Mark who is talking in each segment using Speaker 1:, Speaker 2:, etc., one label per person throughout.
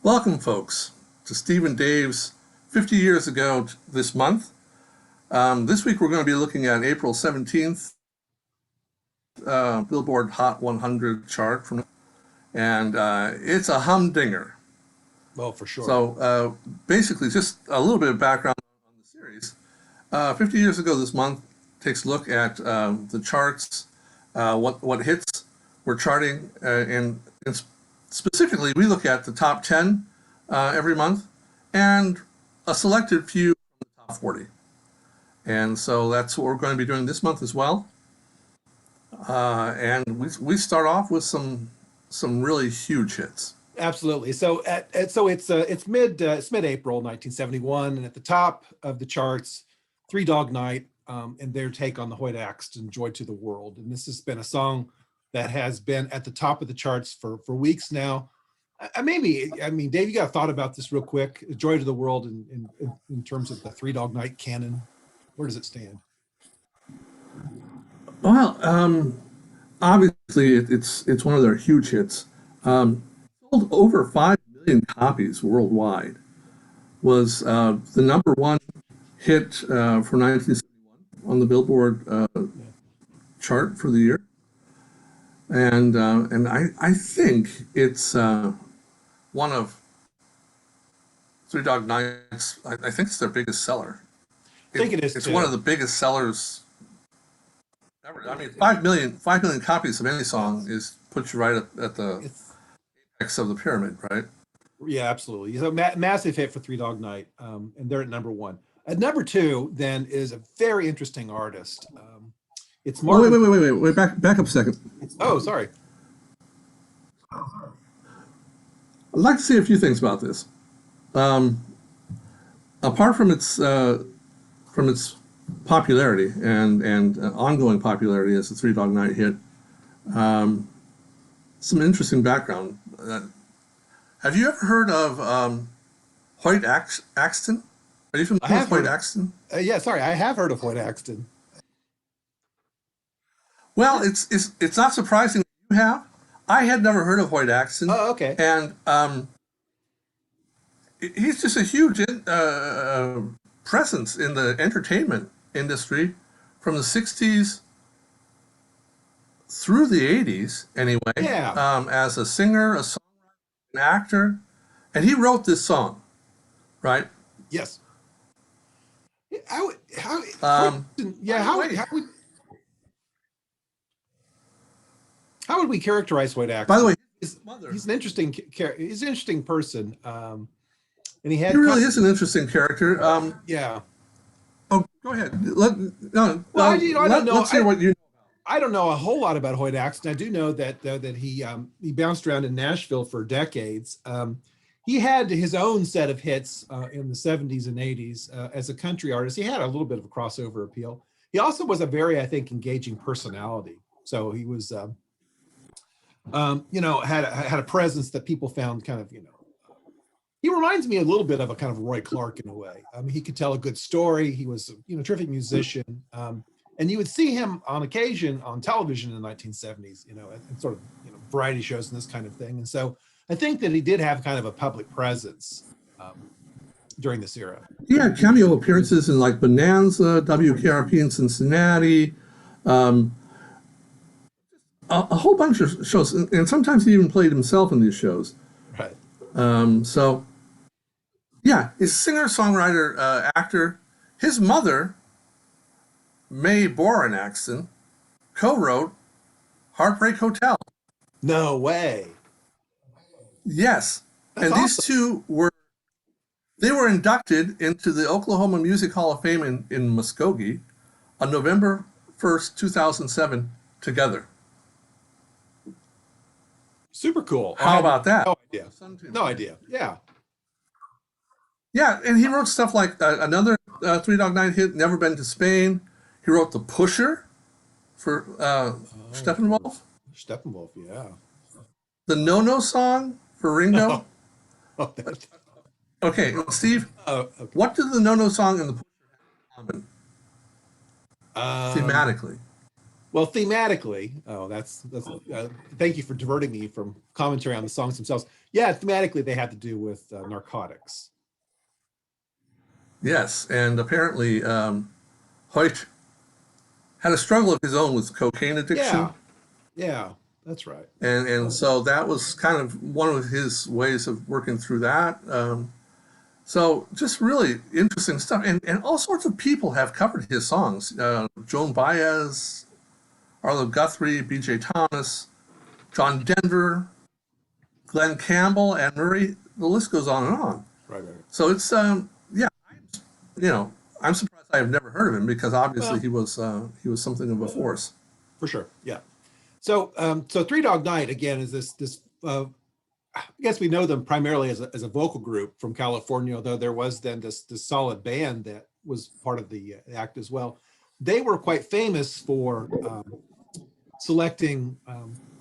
Speaker 1: Welcome, folks, to Steve and Dave's 50 years ago this month. This week we're going to be looking at April 17th, Billboard Hot 100 chart, and it's a humdinger.
Speaker 2: Oh, for sure.
Speaker 1: So basically, just a little bit of background on the series. 50 years ago this month takes a look at the charts, what hits were charting, and specifically we look at the top 10 every month and a selected few from the top 40. And so that's what we're going to be doing this month as well. And we start off with some really huge hits.
Speaker 2: Absolutely. So it's mid-April 1971, and at the top of the charts, Three Dog Night and their take on the Hoyt Axton "Joy to the World." And this has been a song that has been at the top of the charts for weeks now. Dave, you got a thought about this real quick? "Joy to the World" in terms of the Three Dog Night canon, where does it stand?
Speaker 1: Well, obviously it's one of their huge hits. Sold over 5 million copies worldwide. Was the number one hit for 1971 on the Billboard chart for the year, and I think it's one of Three Dog Night's. I think it's their biggest seller.
Speaker 2: I think it is.
Speaker 1: It's
Speaker 2: too.
Speaker 1: one of the biggest sellers ever. I mean, 5 million copies of any song puts you right at the apex of the pyramid, right?
Speaker 2: Yeah, absolutely. So massive hit for Three Dog Night, and they're at number one. At number two, then, is a very interesting artist. It's Marvin.
Speaker 1: Wait, back up a second.
Speaker 2: Oh, sorry.
Speaker 1: I'd like to say a few things about this. Apart from its popularity and ongoing popularity as a Three Dog Night hit, some interesting background. Have you ever heard of Hoyt Axton? Are you familiar with Hoyt Axton?
Speaker 2: Yeah, sorry, I have heard of Hoyt Axton.
Speaker 1: Well, it's not surprising that you have. I had never heard of Hoyt Axton.
Speaker 2: Oh, okay.
Speaker 1: And he's just a huge presence in the entertainment industry from the 60s through the 80s, anyway.
Speaker 2: Yeah.
Speaker 1: As a singer, a songwriter, an actor. And he wrote this song, right?
Speaker 2: Yes. How would we characterize Hoyt Axton?
Speaker 1: By the way,
Speaker 2: he's an interesting person, and he
Speaker 1: really is an interesting character.
Speaker 2: Yeah.
Speaker 1: Oh, go ahead.
Speaker 2: Let's
Speaker 1: hear what you know.
Speaker 2: I don't know a whole lot about Hoyt Axton. I do know that he bounced around in Nashville for decades. He had his own set of hits in the 70s and 80s as a country artist. He had a little bit of a crossover appeal. He also was a very, I think, engaging personality. So he was, had a presence that people found kind of, he reminds me a little bit of a kind of Roy Clark in a way. He could tell a good story. He was, a terrific musician. And you would see him on occasion on television in the 1970s, and sort of, variety shows and this kind of thing. And so I think that he did have kind of a public presence during this era.
Speaker 1: Yeah, cameo appearances in like Bonanza, WKRP in Cincinnati, a whole bunch of shows. And sometimes he even played himself in these shows.
Speaker 2: Right.
Speaker 1: So, yeah, he's a singer, songwriter, actor. His mother, Mae Boren Axton, co-wrote Heartbreak Hotel.
Speaker 2: No way.
Speaker 1: Yes.
Speaker 2: That's
Speaker 1: and
Speaker 2: awesome.
Speaker 1: These two were inducted into the Oklahoma Music Hall of Fame in Muskogee on November 1st, 2007, together.
Speaker 2: Super cool.
Speaker 1: How about that?
Speaker 2: No idea. No idea. Yeah.
Speaker 1: Yeah, and he wrote stuff like another Three Dog Night hit, Never Been to Spain. He wrote The Pusher for Steppenwolf.
Speaker 2: Steppenwolf, yeah.
Speaker 1: The No-No song for Ringo. Okay, Steve,
Speaker 2: okay.
Speaker 1: What did the No-No song and The Pusher have in common thematically?
Speaker 2: Well, thematically, that's thank you for diverting me from commentary on the songs themselves. Yeah, thematically, they had to do with narcotics.
Speaker 1: Yes, and apparently Hoyt had a struggle of his own with cocaine addiction,
Speaker 2: Yeah, yeah, that's right.
Speaker 1: and so that was kind of one of his ways of working through that. So just really interesting stuff, and all sorts of people have covered his songs. Joan Baez, Arlo Guthrie, B.J. Thomas, John Denver, Glenn Campbell, and Murray. The list goes on and on.
Speaker 2: Right, right.
Speaker 1: So it's yeah, you know, I'm surprised I have never heard of him because obviously
Speaker 2: Well,
Speaker 1: he was something of a force.
Speaker 2: for sure. Yeah. So, so Three Dog Night again is this. I guess we know them primarily as a vocal group from California, although there was then this solid band that was part of the act as well. They were quite famous for selecting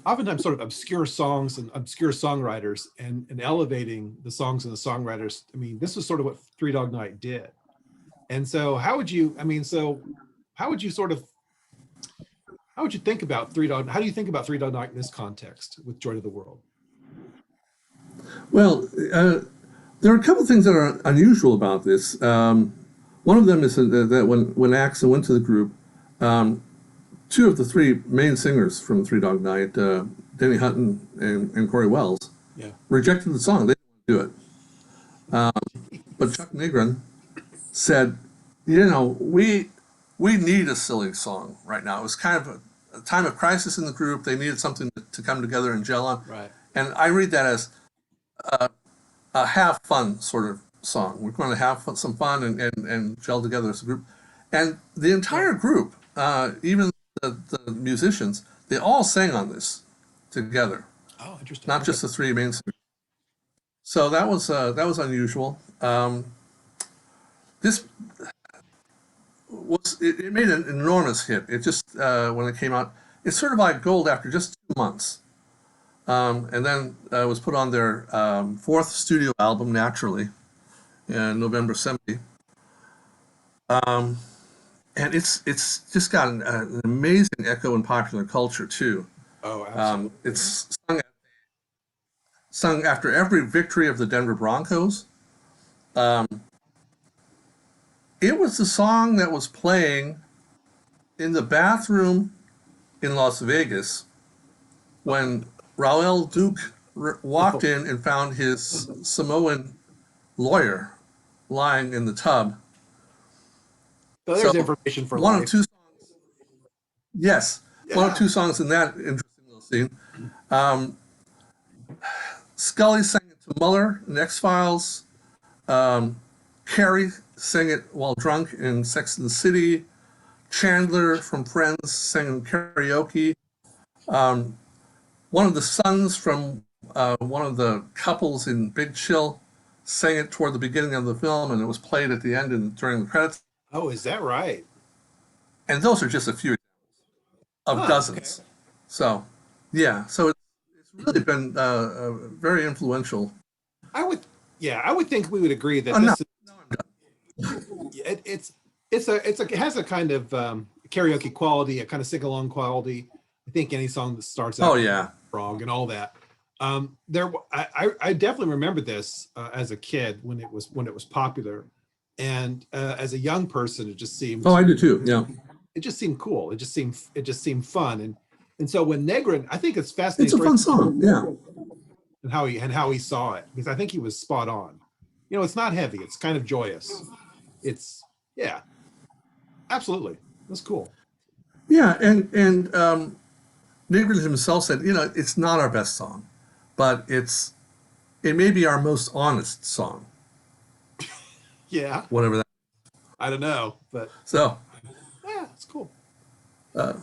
Speaker 2: oftentimes sort of obscure songs and obscure songwriters and elevating the songs and the songwriters. I mean, this was sort of what Three Dog Night did. And so how would you, I mean, so how would you sort of, how would you think about Three Dog, how do you think about Three Dog Night in this context with Joy to the World?
Speaker 1: Well, there are a couple of things that are unusual about this. One of them is that when Axl went to the group, two of the three main singers from Three Dog Night, Denny Hutton and Corey Wells,
Speaker 2: Yeah.
Speaker 1: rejected the song. They didn't want to do it. But Chuck Nigran said, you know, we need a silly song right now. It was kind of a time of crisis in the group. They needed something to come together and gel on.
Speaker 2: Right.
Speaker 1: And I read that as a have fun sort of song. We're going to have some fun and gel together as a group. And the entire group, even the musicians, they all sang on this together,
Speaker 2: Oh, interesting.
Speaker 1: not just the three main singers. So that was unusual. This it made an enormous hit. It just when it came out, it's sort of like gold after just 2 months. And then was put on their fourth studio album, Naturally, in November '70. And it's just got an amazing echo in popular culture too.
Speaker 2: Oh, absolutely.
Speaker 1: It's sung after every victory of the Denver Broncos. Um, it was the song that was playing in the bathroom in Las Vegas when Raul Duke walked in and found his Samoan lawyer lying in the tub.
Speaker 2: So there's
Speaker 1: So
Speaker 2: information for
Speaker 1: one of
Speaker 2: life.
Speaker 1: two songs, yes, one of
Speaker 2: Yeah.
Speaker 1: two songs in that interesting little scene. Um, Scully sang it to Mueller in X Files. Carrie sang it while drunk in Sex and the City. Chandler from Friends sang in karaoke. Um, One of the sons from one of the couples in Big Chill sang it toward the beginning of the film, and it was played at the end and during the credits.
Speaker 2: Oh, is that right?
Speaker 1: And those are just a few of
Speaker 2: Huh, okay.
Speaker 1: dozens. So, yeah, so it's really been very influential.
Speaker 2: I would, yeah, I would think we would agree that
Speaker 1: Oh, no,
Speaker 2: this is,
Speaker 1: no, I'm done.
Speaker 2: it has a kind of karaoke quality, a kind of sing along quality. I think any song that starts
Speaker 1: Oh,
Speaker 2: out
Speaker 1: yeah.
Speaker 2: wrong and all that. I definitely remember this as a kid when it was popular, and as a young person,
Speaker 1: Oh, I do too. Yeah.
Speaker 2: it just seemed cool. It just seemed fun, and so when Negrin, I think it's
Speaker 1: It's
Speaker 2: fascinating
Speaker 1: a fun song. Yeah.
Speaker 2: and how he saw it, because I think he was spot on. You know, it's not heavy. It's kind of joyous. It's yeah, absolutely. That's cool.
Speaker 1: Yeah. And Nigran himself said, you know, it's not our best song, but it may be our most honest song,
Speaker 2: Yeah,
Speaker 1: whatever that.
Speaker 2: I don't know, but
Speaker 1: So,
Speaker 2: yeah, it's cool.
Speaker 1: uh,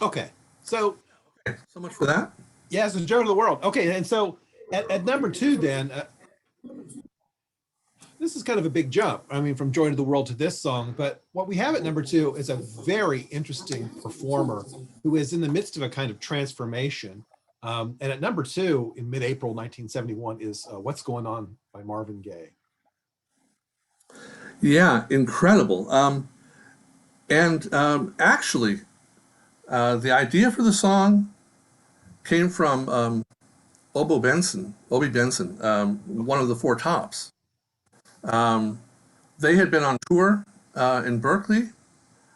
Speaker 2: Okay, so
Speaker 1: okay, so much for that.
Speaker 2: yeah, it's the joy of the world. Okay, and so at number two, then this is kind of a big jump. I mean, from Joy to the World to this song. But what we have at number two is a very interesting performer who is in the midst of a kind of transformation. And at number two, in mid-April 1971, is What's Going On by Marvin Gaye.
Speaker 1: Yeah, incredible. And actually, The idea for the song came from Obi Benson, one of the Four Tops. They had been on tour in Berkeley,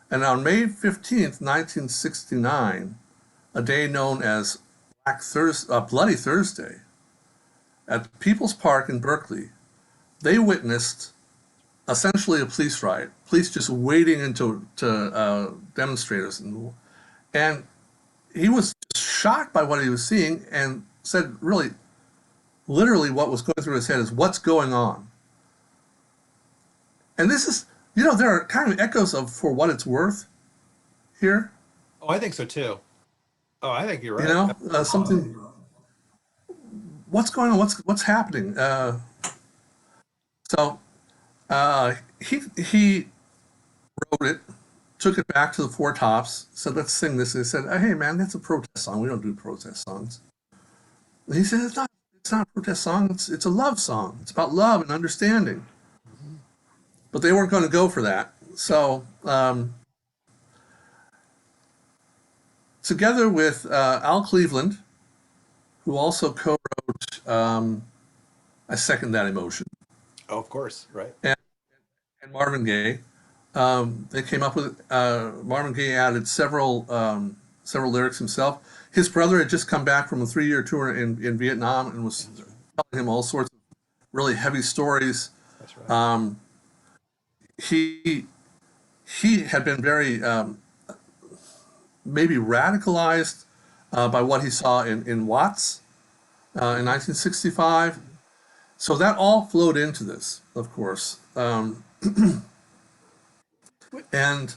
Speaker 1: and on May 15th, 1969, a day known as Bloody Thursday, at People's Park in Berkeley, they witnessed essentially a police riot, police just wading into demonstrators. And he was shocked by what he was seeing and said, really, literally what was going through his head is, what's going on? And this is, there are kind of echoes of For What It's Worth here.
Speaker 2: Oh, I think so too. Oh, I think you're right.
Speaker 1: Something, what's going on? What's happening? So he wrote it, took it back to the Four Tops, said, let's sing this. And they said, hey man, that's a protest song. We don't do protest songs. And he said, it's not a protest song. It's a love song. It's about love and understanding. But they weren't going to go for that. So together with Al Cleveland, who also co-wrote I Second That Emotion.
Speaker 2: Oh, of course, right.
Speaker 1: And Marvin Gaye. They came up with Marvin Gaye added several lyrics himself. His brother had just come back from a 3-year tour in Vietnam and was telling him all sorts of really heavy stories.
Speaker 2: That's right.
Speaker 1: He had been very maybe radicalized by what he saw in Watts in 1965. So that all flowed into this, of course. And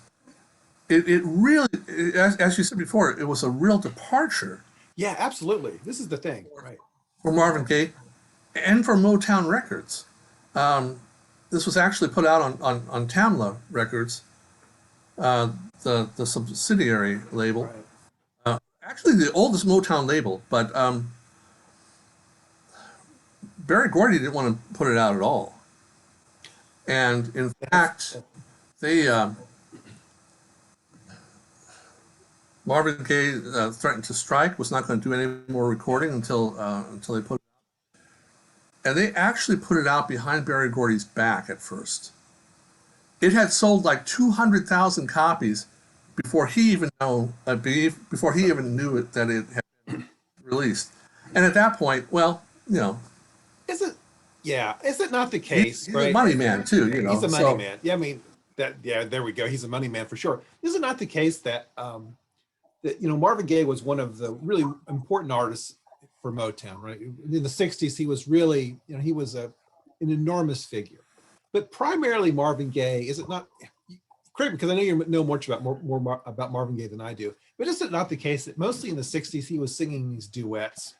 Speaker 1: it really, as you said before, it was a real departure.
Speaker 2: Yeah, absolutely. This is the thing, right?
Speaker 1: For Marvin Gaye and for Motown Records. This was actually put out on Tamla Records, the subsidiary label.
Speaker 2: Right.
Speaker 1: Actually, the oldest Motown label, but Berry Gordy didn't want to put it out at all. And in fact, they Marvin Gaye threatened to strike, was not going to do any more recording until they put it out. And they actually put it out behind Berry Gordy's back at first. It had sold like 200,000 copies before he even knew that it had been released. And at that point, well,
Speaker 2: Is it not the case?
Speaker 1: He's
Speaker 2: right?
Speaker 1: a money man too,
Speaker 2: He's a money man. Yeah, I mean there we go. He's a money man for sure. Is it not the case that Marvin Gaye was one of the really important artists for Motown, right? In the 60s, he was really, he was an enormous figure. But primarily Marvin Gaye, is it not, correct, because I know you know much about more about Marvin Gaye than I do, but is it not the case that mostly in the 60s, he was singing these duets,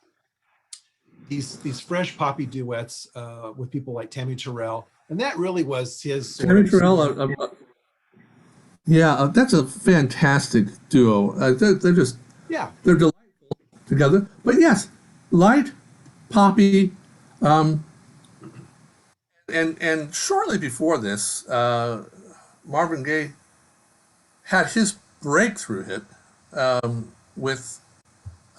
Speaker 2: these fresh poppy duets with people like Tammy Terrell, and that really was his
Speaker 1: Tammy Terrell, that's a fantastic duo. They're just, they're delightful together. But yes, light, poppy, and shortly before this, Marvin Gaye had his breakthrough hit with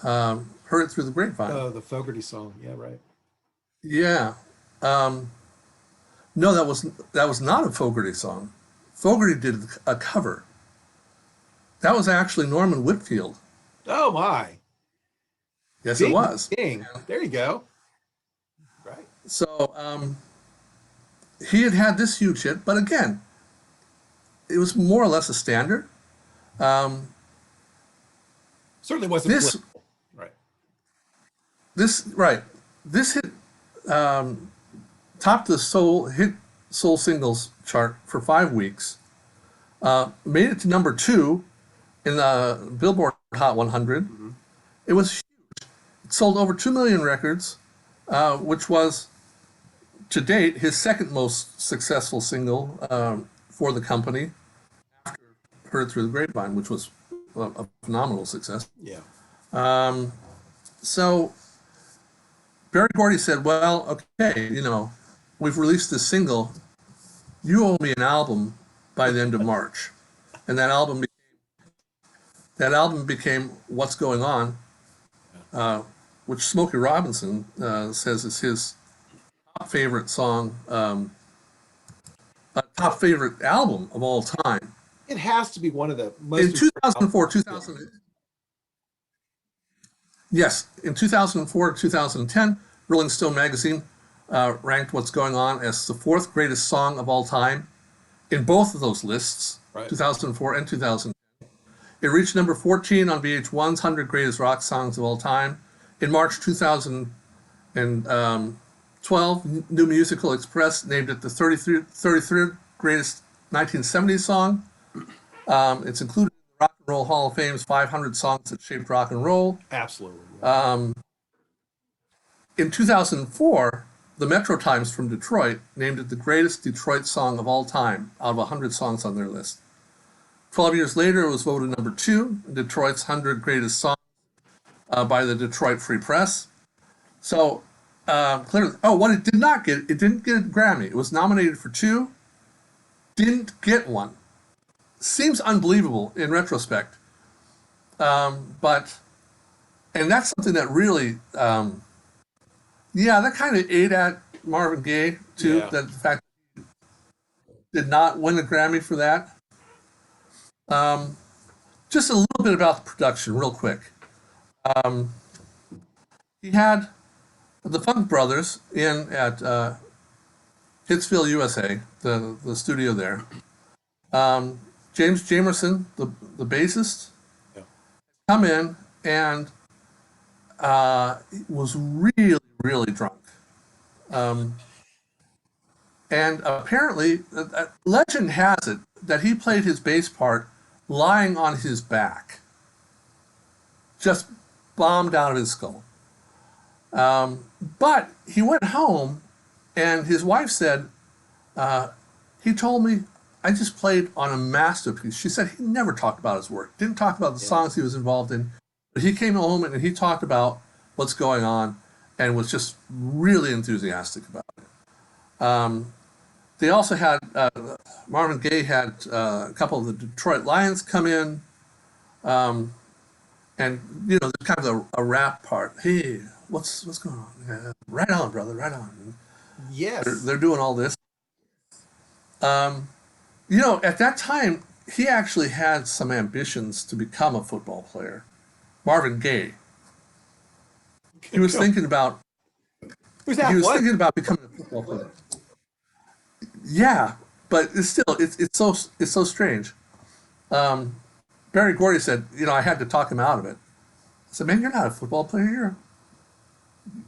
Speaker 1: "Heard It Through the Grapevine."
Speaker 2: Oh, the Fogerty song. Yeah, right.
Speaker 1: Yeah. No, that was not a Fogerty song. Fogerty did a cover. That was actually Norman Whitfield.
Speaker 2: Oh my.
Speaker 1: Yes, it was.
Speaker 2: King. There you go. Right.
Speaker 1: So he had this huge hit, but again, it was more or less a standard.
Speaker 2: Certainly wasn't
Speaker 1: this.
Speaker 2: Right.
Speaker 1: This hit topped the soul singles chart for 5 weeks. Made it to number 2 in the Billboard Hot 100. Mm-hmm. It was huge. It sold over 2 million records, which was, to date, his second most successful single for the company after Heard Through the Grapevine, which was a phenomenal success.
Speaker 2: Yeah.
Speaker 1: So Berry Gordy said, well, okay, we've released this single. You owe me an album by the end of March. And that album that album became What's Going On, which Smokey Robinson says is his top favorite song, top favorite album of all time.
Speaker 2: It has to be one of the most
Speaker 1: In
Speaker 2: important
Speaker 1: 2004,
Speaker 2: albums.
Speaker 1: 2000, yes, in 2004 to 2010, Rolling Stone magazine ranked What's Going On as the fourth greatest song of all time in both of those lists,
Speaker 2: Right.
Speaker 1: 2004 and 2010. It reached number 14 on VH1's 100 Greatest Rock Songs of All Time. In March 2012, New Musical Express named it the 33rd greatest 1970s song. It's included in the Rock and Roll Hall of Fame's 500 songs that shaped rock and roll.
Speaker 2: Absolutely. Yeah.
Speaker 1: In 2004, the Metro Times from Detroit named it the greatest Detroit song of all time out of 100 songs on their list. 12 years later, it was voted number 2 in Detroit's 100 Greatest Songs by the Detroit Free Press. So, clearly, what it did not get, it didn't get a Grammy. It was nominated for 2, didn't get one. Seems unbelievable in retrospect. And that's something that really, that kind of ate at Marvin Gaye, too.
Speaker 2: Yeah.
Speaker 1: That the fact that he did not win a Grammy for that. Just a little bit about the production, real quick. He had the Funk Brothers in at Hitsville, USA, the studio there. James Jamerson, the bassist, come in and was really, really drunk. And apparently, legend has it that he played his bass part lying on his back, just bombed out of his skull. But he went home, and his wife said, he told me, I just played on a masterpiece. She said he never talked about his work, didn't talk about the songs he was involved in, but he came home and he talked about what's going on and was just really enthusiastic about it. They also had, Marvin Gaye had a couple of the Detroit Lions come in, and, there's kind of a rap part. Hey, what's going on? Yeah, right on, brother, right on.
Speaker 2: Yes.
Speaker 1: They're doing all this. At that time, he actually had some ambitions to become a football player. Marvin Gaye. He was thinking about thinking about becoming a football player. Yeah, but it's so strange. Barry Gordy said, I had to talk him out of it. I said, man, you're not a football player.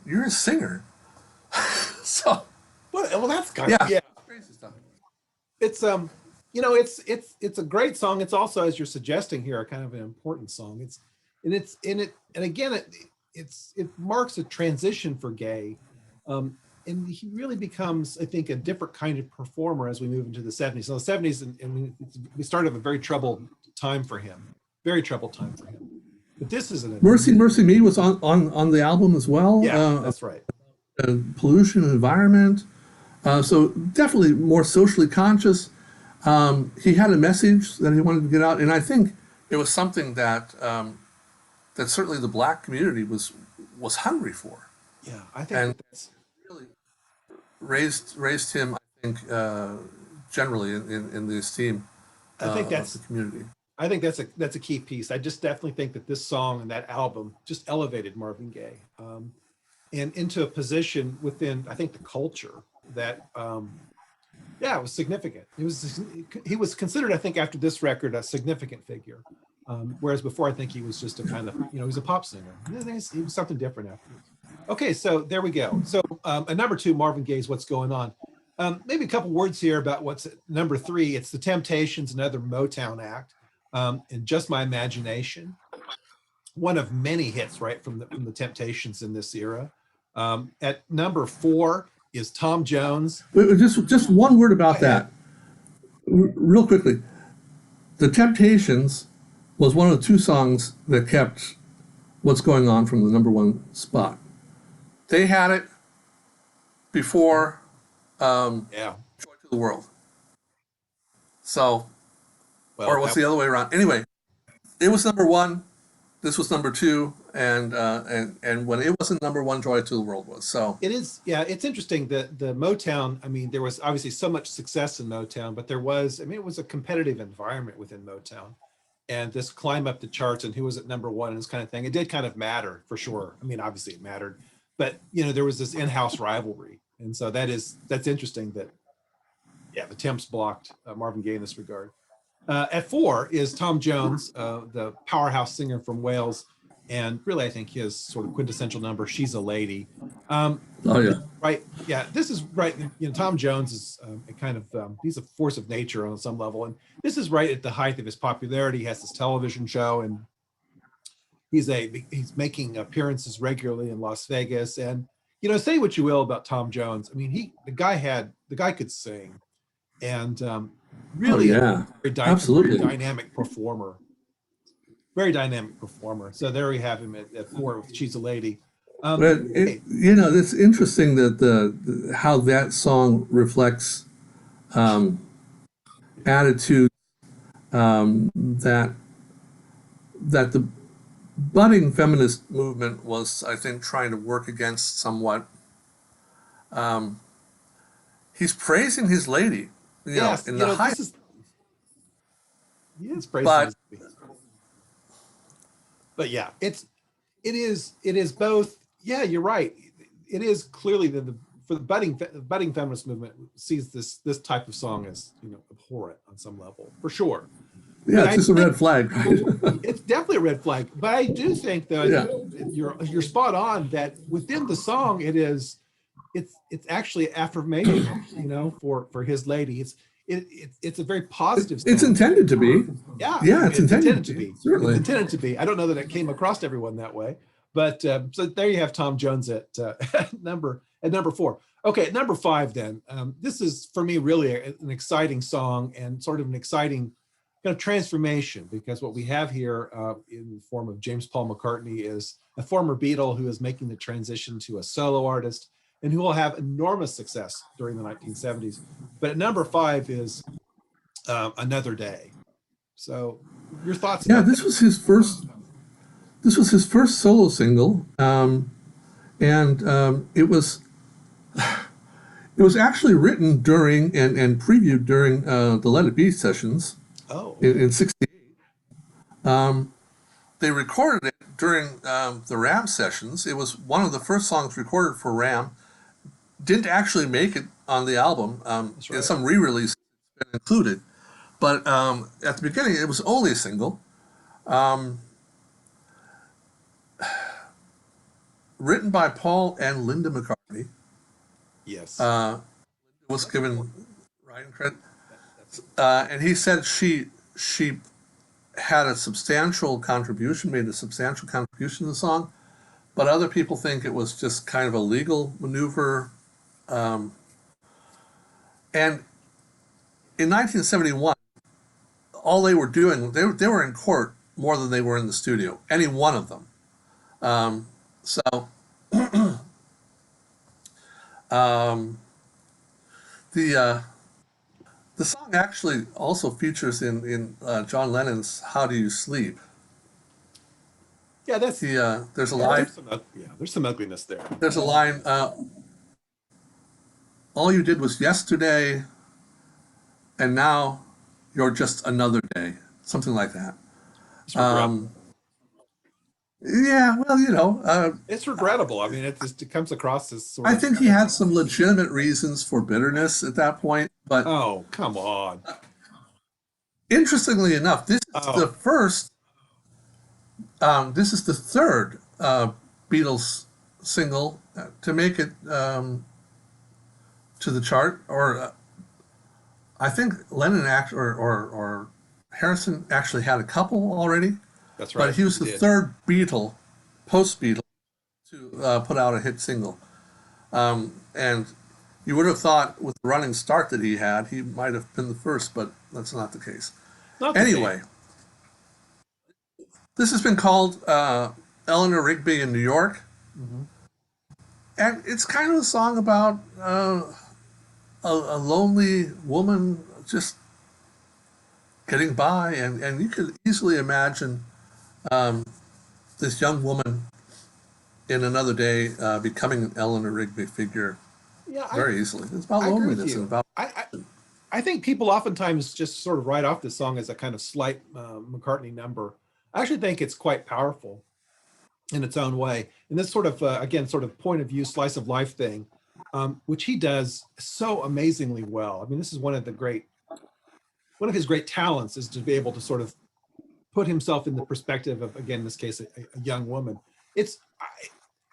Speaker 1: You're a singer. So,
Speaker 2: well, that's kind of
Speaker 1: crazy stuff.
Speaker 2: It's it's a great song. It's also, as you're suggesting here, a kind of an important song. It marks a transition for Gaye. And he really becomes, I think, a different kind of performer as we move into the 70s. So the 70s, and we started a very troubled time for him. Very troubled time for him. But this is
Speaker 1: Mercy Me was on the album as well.
Speaker 2: Yeah, that's right.
Speaker 1: Pollution, environment. So definitely more socially conscious. He had a message that he wanted to get out, and I think it was something that that certainly the Black community was hungry for.
Speaker 2: Yeah, I think that's
Speaker 1: really raised him, I think, generally in the esteem
Speaker 2: I think
Speaker 1: of the community.
Speaker 2: I think that's a key piece. I just definitely think that this song and that album just elevated Marvin Gaye and into a position within, I think, the culture that it was significant. He was considered, I think, after this record, a significant figure. Whereas before, I think he was just a kind of, he was a pop singer. He was something different afterwards. Okay, so there we go. So at number 2, Marvin Gaye's What's Going On. Maybe a couple words here about what's at number 3. It's the Temptations, another Motown act, and Just My Imagination. One of many hits, right, from the Temptations in this era. At number 4 is Tom Jones.
Speaker 1: Just one word about that, real quickly. The Temptations was one of the 2 songs that kept What's Going On from the number 1 spot. They had it before Joy to the World. So, or was the other way around? Anyway, it was number one. This was number two, and when it wasn't number one, Joy to the World was. So
Speaker 2: It is, yeah, it's interesting that the Motown, I mean, there was obviously so much success in Motown, but there was, I mean, it was a competitive environment within Motown. And this climb up the charts and who was at number one and this kind of thing, it did kind of matter for sure. I mean, obviously it mattered, but you know, there was this in-house rivalry. And so that's interesting that, yeah, the Temps blocked Marvin Gaye in this regard. At four is Tom Jones, the powerhouse singer from Wales, and really I think his sort of quintessential number, "She's a Lady."
Speaker 1: oh yeah,
Speaker 2: Right, yeah, this is right. You know, Tom Jones is a kind of he's a force of nature on some level, and this is right at the height of his popularity. He has this television show, and he's making appearances regularly in Las Vegas. And you know, say what you will about Tom Jones, I mean, the guy could sing, and
Speaker 1: oh
Speaker 2: really
Speaker 1: yeah,
Speaker 2: very
Speaker 1: absolutely.
Speaker 2: dynamic performer, very dynamic performer. So there we have him at four with "She's a Lady."
Speaker 1: But
Speaker 2: Hey,
Speaker 1: you know, it's interesting that the how that song reflects attitude that the budding feminist movement was, I think, trying to work against somewhat. Um, he's praising his lady, you know,
Speaker 2: yes,
Speaker 1: in
Speaker 2: you
Speaker 1: the
Speaker 2: know,
Speaker 1: high,
Speaker 2: this is he is praising
Speaker 1: but
Speaker 2: his, but yeah, it is both. Yeah, you're right. It is clearly the for the budding feminist movement sees this type of song as, you know, abhorrent on some level for sure.
Speaker 1: yeah,
Speaker 2: But
Speaker 1: it's
Speaker 2: I
Speaker 1: just a
Speaker 2: think
Speaker 1: red flag, right?
Speaker 2: it's definitely a red flag. But I do think though, I
Speaker 1: yeah,
Speaker 2: think you're spot on that within the song it's actually affirmation, you know, for his lady. It's a very positive
Speaker 1: it's
Speaker 2: song.
Speaker 1: intended to be.
Speaker 2: Yeah, I
Speaker 1: Yeah,
Speaker 2: mean,
Speaker 1: it's
Speaker 2: it's
Speaker 1: intended
Speaker 2: intended
Speaker 1: to
Speaker 2: to
Speaker 1: be,
Speaker 2: be. It's
Speaker 1: certainly.
Speaker 2: intended to be. I don't know that it came across to everyone that way, but so there you have Tom Jones at number four. Okay, at number five, then this is for me really an exciting song and sort of an exciting kind of transformation, because what we have here in the form of James Paul McCartney is a former Beatle who is making the transition to a solo artist and who will have enormous success during the 1970s. But at number five is Another Day. So your thoughts
Speaker 1: Yeah,
Speaker 2: about that?
Speaker 1: this was his first solo single, and it was actually written during and previewed during the Let It Be sessions
Speaker 2: Oh, okay.
Speaker 1: in '68. They recorded it during the Ram sessions. It was one of the first songs recorded for Ram. Didn't actually make it on the album.
Speaker 2: That's
Speaker 1: In
Speaker 2: right.
Speaker 1: some re-release it's been included, but at the beginning it was only a single. Um, Written by Paul and Linda McCartney.
Speaker 2: Yes.
Speaker 1: Uh, was given writing credit,
Speaker 2: That's
Speaker 1: and he said she had a substantial contribution, made a substantial contribution to the song, but other people think it was just kind of a legal maneuver. Um, and in 1971, all they were doing, they were in court more than they were in the studio, any one of them. So um, the the song actually also features in John Lennon's "How Do You Sleep."
Speaker 2: yeah. That's
Speaker 1: There's a
Speaker 2: yeah.
Speaker 1: line.
Speaker 2: There's some ugliness there.
Speaker 1: There's a line. All you did was yesterday, and now you're just another day. Something like that.
Speaker 2: It's regrettable.
Speaker 1: Um, yeah, well, you know,
Speaker 2: It's regrettable. I mean, it comes across as sort
Speaker 1: I
Speaker 2: of
Speaker 1: think he had some legitimate reasons for bitterness at that point. But
Speaker 2: oh, come on.
Speaker 1: interestingly enough,
Speaker 2: Oh,
Speaker 1: this is the third Beatles single to make it to the chart. Or I think Lennon or Harrison actually had a couple already,
Speaker 2: that's
Speaker 1: but
Speaker 2: right.
Speaker 1: he was
Speaker 2: He
Speaker 1: the
Speaker 2: did.
Speaker 1: third Beatle, post Beatle, to put out a hit single. And you would have thought with the running start that he had, he might have been the first, but that's not the case.
Speaker 2: Not the case.
Speaker 1: Anyway, this has been called Eleanor Rigby in New York,
Speaker 2: Mhm.
Speaker 1: and it's kind of a song about a lonely woman just getting by, and you could easily imagine um, this young woman in Another Day becoming an Eleanor Rigby figure
Speaker 2: Yeah,
Speaker 1: very easily. It's about
Speaker 2: I agree with
Speaker 1: loneliness and
Speaker 2: you.
Speaker 1: about.
Speaker 2: I think people oftentimes just sort of write off this song as a kind of slight McCartney number. I actually think it's quite powerful in its own way. And this sort of, again, sort of point of view, slice of life thing, which he does so amazingly well. I mean, this is one of his great talents is to be able to sort of put himself in the perspective of, again, in this case, a young woman. It's,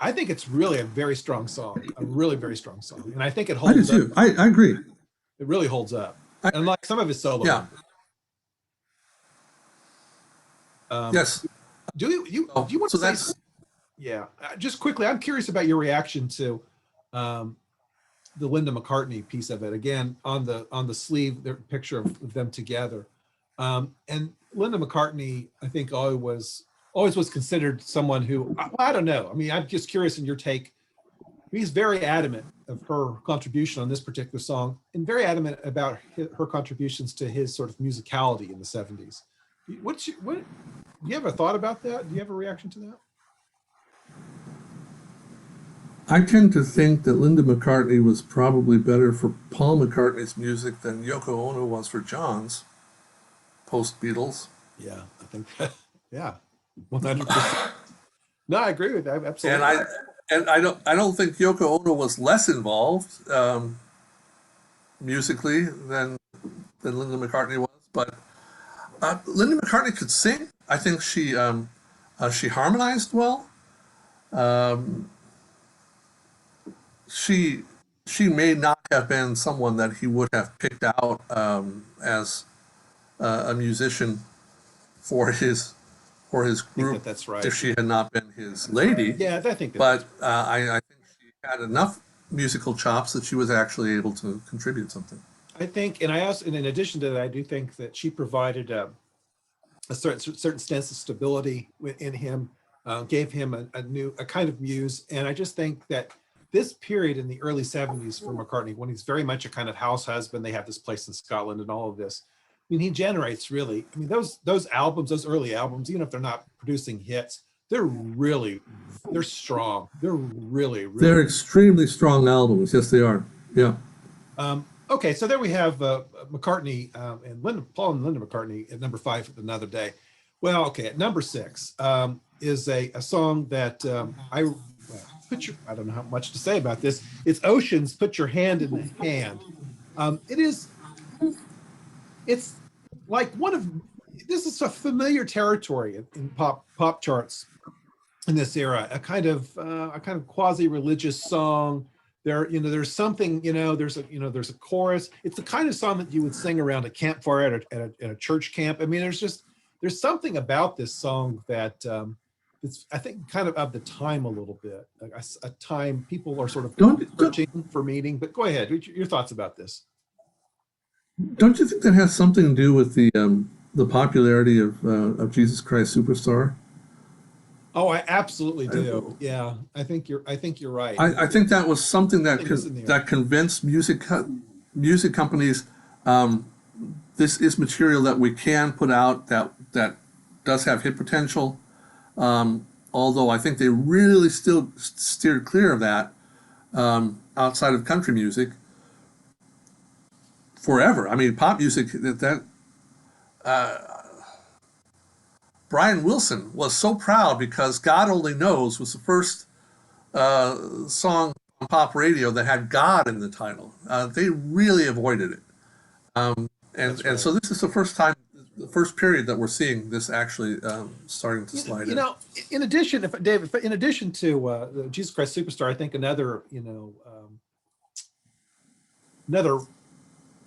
Speaker 2: I think it's really a very strong song, a really very strong song. And I think it
Speaker 1: I do
Speaker 2: holds up.
Speaker 1: too. I agree.
Speaker 2: It really holds up.
Speaker 1: I,
Speaker 2: And like some of his solo
Speaker 1: yeah.
Speaker 2: numbers. Um,
Speaker 1: Yes.
Speaker 2: do you want
Speaker 1: So
Speaker 2: to say,
Speaker 1: that's
Speaker 2: yeah, just quickly, I'm curious about your reaction to um, the Linda McCartney piece of it. Again, on the sleeve, their picture of them together. And Linda McCartney, I think always was considered someone who, I don't know. I mean, I'm just curious in your take. He's very adamant of her contribution on this particular song and very adamant about her contributions to his sort of musicality in the 70s. Do you have a thought about that? Do you have a reaction to that?
Speaker 1: I tend to think that Linda McCartney was probably better for Paul McCartney's music than Yoko Ono was for John's post Beatles.
Speaker 2: Yeah, I think that, yeah, 100%. No, I agree with that.
Speaker 1: And
Speaker 2: Absolutely.
Speaker 1: I don't think Yoko Ono was less involved musically than Linda McCartney was, but Linda McCartney could sing. I think she harmonized well. Um, she she may not have been someone that he would have picked out as a musician for his
Speaker 2: I think
Speaker 1: group
Speaker 2: that's right.
Speaker 1: if she had not been his lady.
Speaker 2: Yeah, I think that
Speaker 1: But I think she had enough musical chops that she was actually able to contribute something.
Speaker 2: I think, and I also, and in addition to that, I do think that she provided a certain sense of stability in him, gave him a kind of muse, and I just think that this period in the early 70s for McCartney, when he's very much a kind of house husband, they have this place in Scotland and all of this. I mean, he generates really. I mean, those albums, those early albums, even if they're not producing hits, they're strong. They're really,
Speaker 1: They're
Speaker 2: really.
Speaker 1: extremely strong albums. Yes, they are. Yeah.
Speaker 2: Okay, so there we have McCartney and Paul and Linda McCartney at number 5 Another Day. Well, okay, at number 6 is a song that I don't know how much to say about this. It's Oceans, Put Your Hand in the Hand. It is, it's like this is a familiar territory in pop charts in this era, a kind of quasi-religious song. There's something, there's a chorus. It's the kind of song that you would sing around a campfire at a church camp. I mean, there's something about this song that it's, I think, kind of the time a little bit, a time people are sort of
Speaker 1: Don't
Speaker 2: searching for meaning. But go ahead, your thoughts about this.
Speaker 1: don't you think that has something to do with the popularity of Jesus Christ Superstar?
Speaker 2: Oh, I absolutely do. Yeah, I think you're right.
Speaker 1: I think that was something that
Speaker 2: It was in there.
Speaker 1: that convinced music companies this is material that we can put out that does have hit potential. Although I think they really still steered clear of that outside of country music forever. I mean, pop music that Brian Wilson was so proud because God Only Knows was the first song on pop radio that had God in the title. They really avoided it.
Speaker 2: That's
Speaker 1: And
Speaker 2: right.
Speaker 1: so this is the first period that we're seeing this actually starting to slide
Speaker 2: You
Speaker 1: in.
Speaker 2: know, in addition, if Dave, if, in addition to the Jesus Christ Superstar, I think another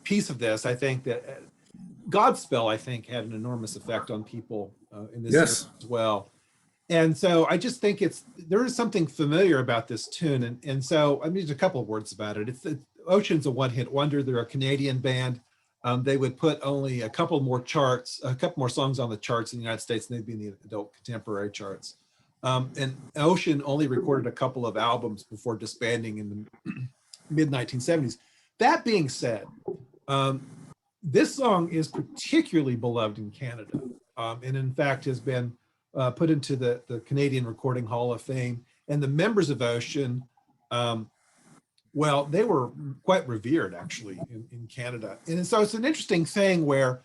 Speaker 2: piece of this, I think that Godspell, I think, had an enormous effect on people in this era
Speaker 1: Yes.
Speaker 2: as well. And so I just think there is something familiar about this tune. And so I mean, just a couple of words about it. It's Ocean's a one-hit wonder. They're a Canadian band. They would put only a couple more songs on the charts in the United States, and they'd be in the adult contemporary charts. And Ocean only recorded a couple of albums before disbanding in the mid 1970s. That being said, this song is particularly beloved in Canada, and in fact has been put into the Canadian Recording Hall of Fame. And the members of Ocean, well, they were quite revered actually in Canada. And so it's an interesting thing where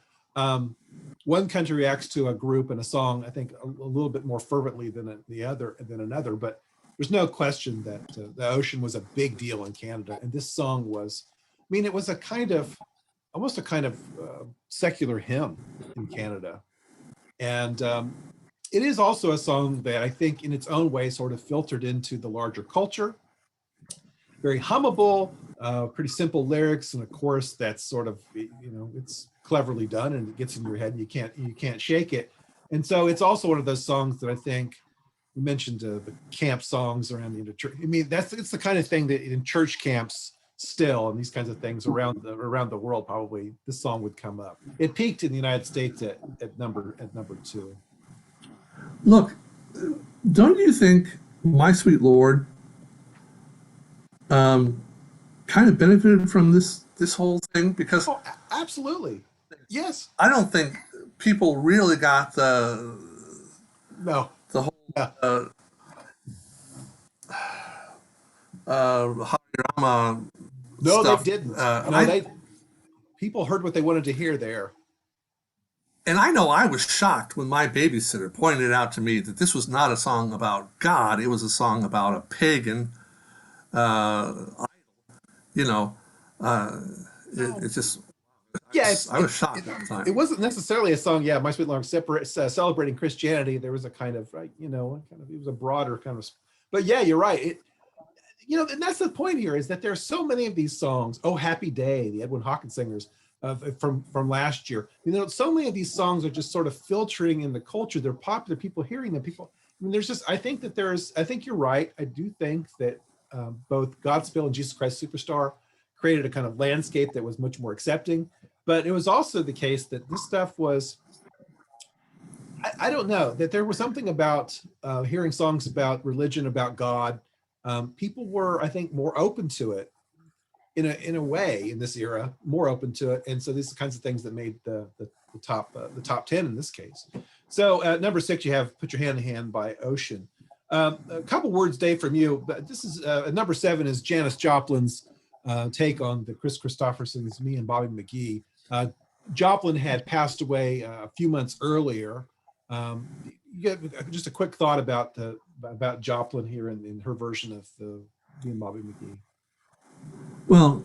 Speaker 2: one country reacts to a group and a song, I think, a little bit more fervently than another. But there's no question that the Ocean was a big deal in Canada, and this song was, I mean, it was almost a kind of secular hymn in Canada, and it is also a song that I think, in its own way, sort of filtered into the larger culture. Very hummable, pretty simple lyrics, and a chorus that's sort of, it's cleverly done and it gets in your head and you can't shake it. And so it's also one of those songs that I think, we mentioned the camp songs around the church. I mean, it's the kind of thing that in church camps still, and these kinds of things around the world, probably this song would come up. It peaked in the United States at number 2.
Speaker 1: Look, don't you think My Sweet Lord kind of benefited from this whole thing? Because
Speaker 2: Absolutely, yes.
Speaker 1: I don't think people really got the
Speaker 2: No.
Speaker 1: whole
Speaker 2: Yeah.
Speaker 1: Harirama
Speaker 2: No,
Speaker 1: stuff.
Speaker 2: they didn't. People heard what they wanted to hear there.
Speaker 1: And I know I was shocked when my babysitter pointed out to me that this was not a song about God; it was a song about a pagan. Idol. You know, it's just.
Speaker 2: Yeah,
Speaker 1: I was shocked at the time.
Speaker 2: It wasn't necessarily a song. Yeah, My Sweet Lord, celebrating Christianity. There was a kind of, right, it was a broader kind of. But yeah, you're right. And that's the point here, is that there are so many of these songs. Oh, Happy Day, the Edwin Hawkins singers from last year. So many of these songs are just sort of filtering in the culture. They're popular. People hearing them. I think you're right. I do think that both Godspell and Jesus Christ Superstar created a kind of landscape that was much more accepting. But it was also the case that this stuff was, I don't know, that there was something about hearing songs about religion, about God. People were, I think, more open to it in a way in this era, more open to it. And so these are the kinds of things that made the top 10 in this case. So at number 6, you have Put Your Hand in Hand by Ocean. A couple words, Dave, from you. But this is number 7 is Janis Joplin's take on the Chris Christopherson's Me and Bobby McGee. Joplin had passed away a few months earlier. You get just a quick thought about Joplin here in her version of the Me and Bobby McGee.
Speaker 1: Well,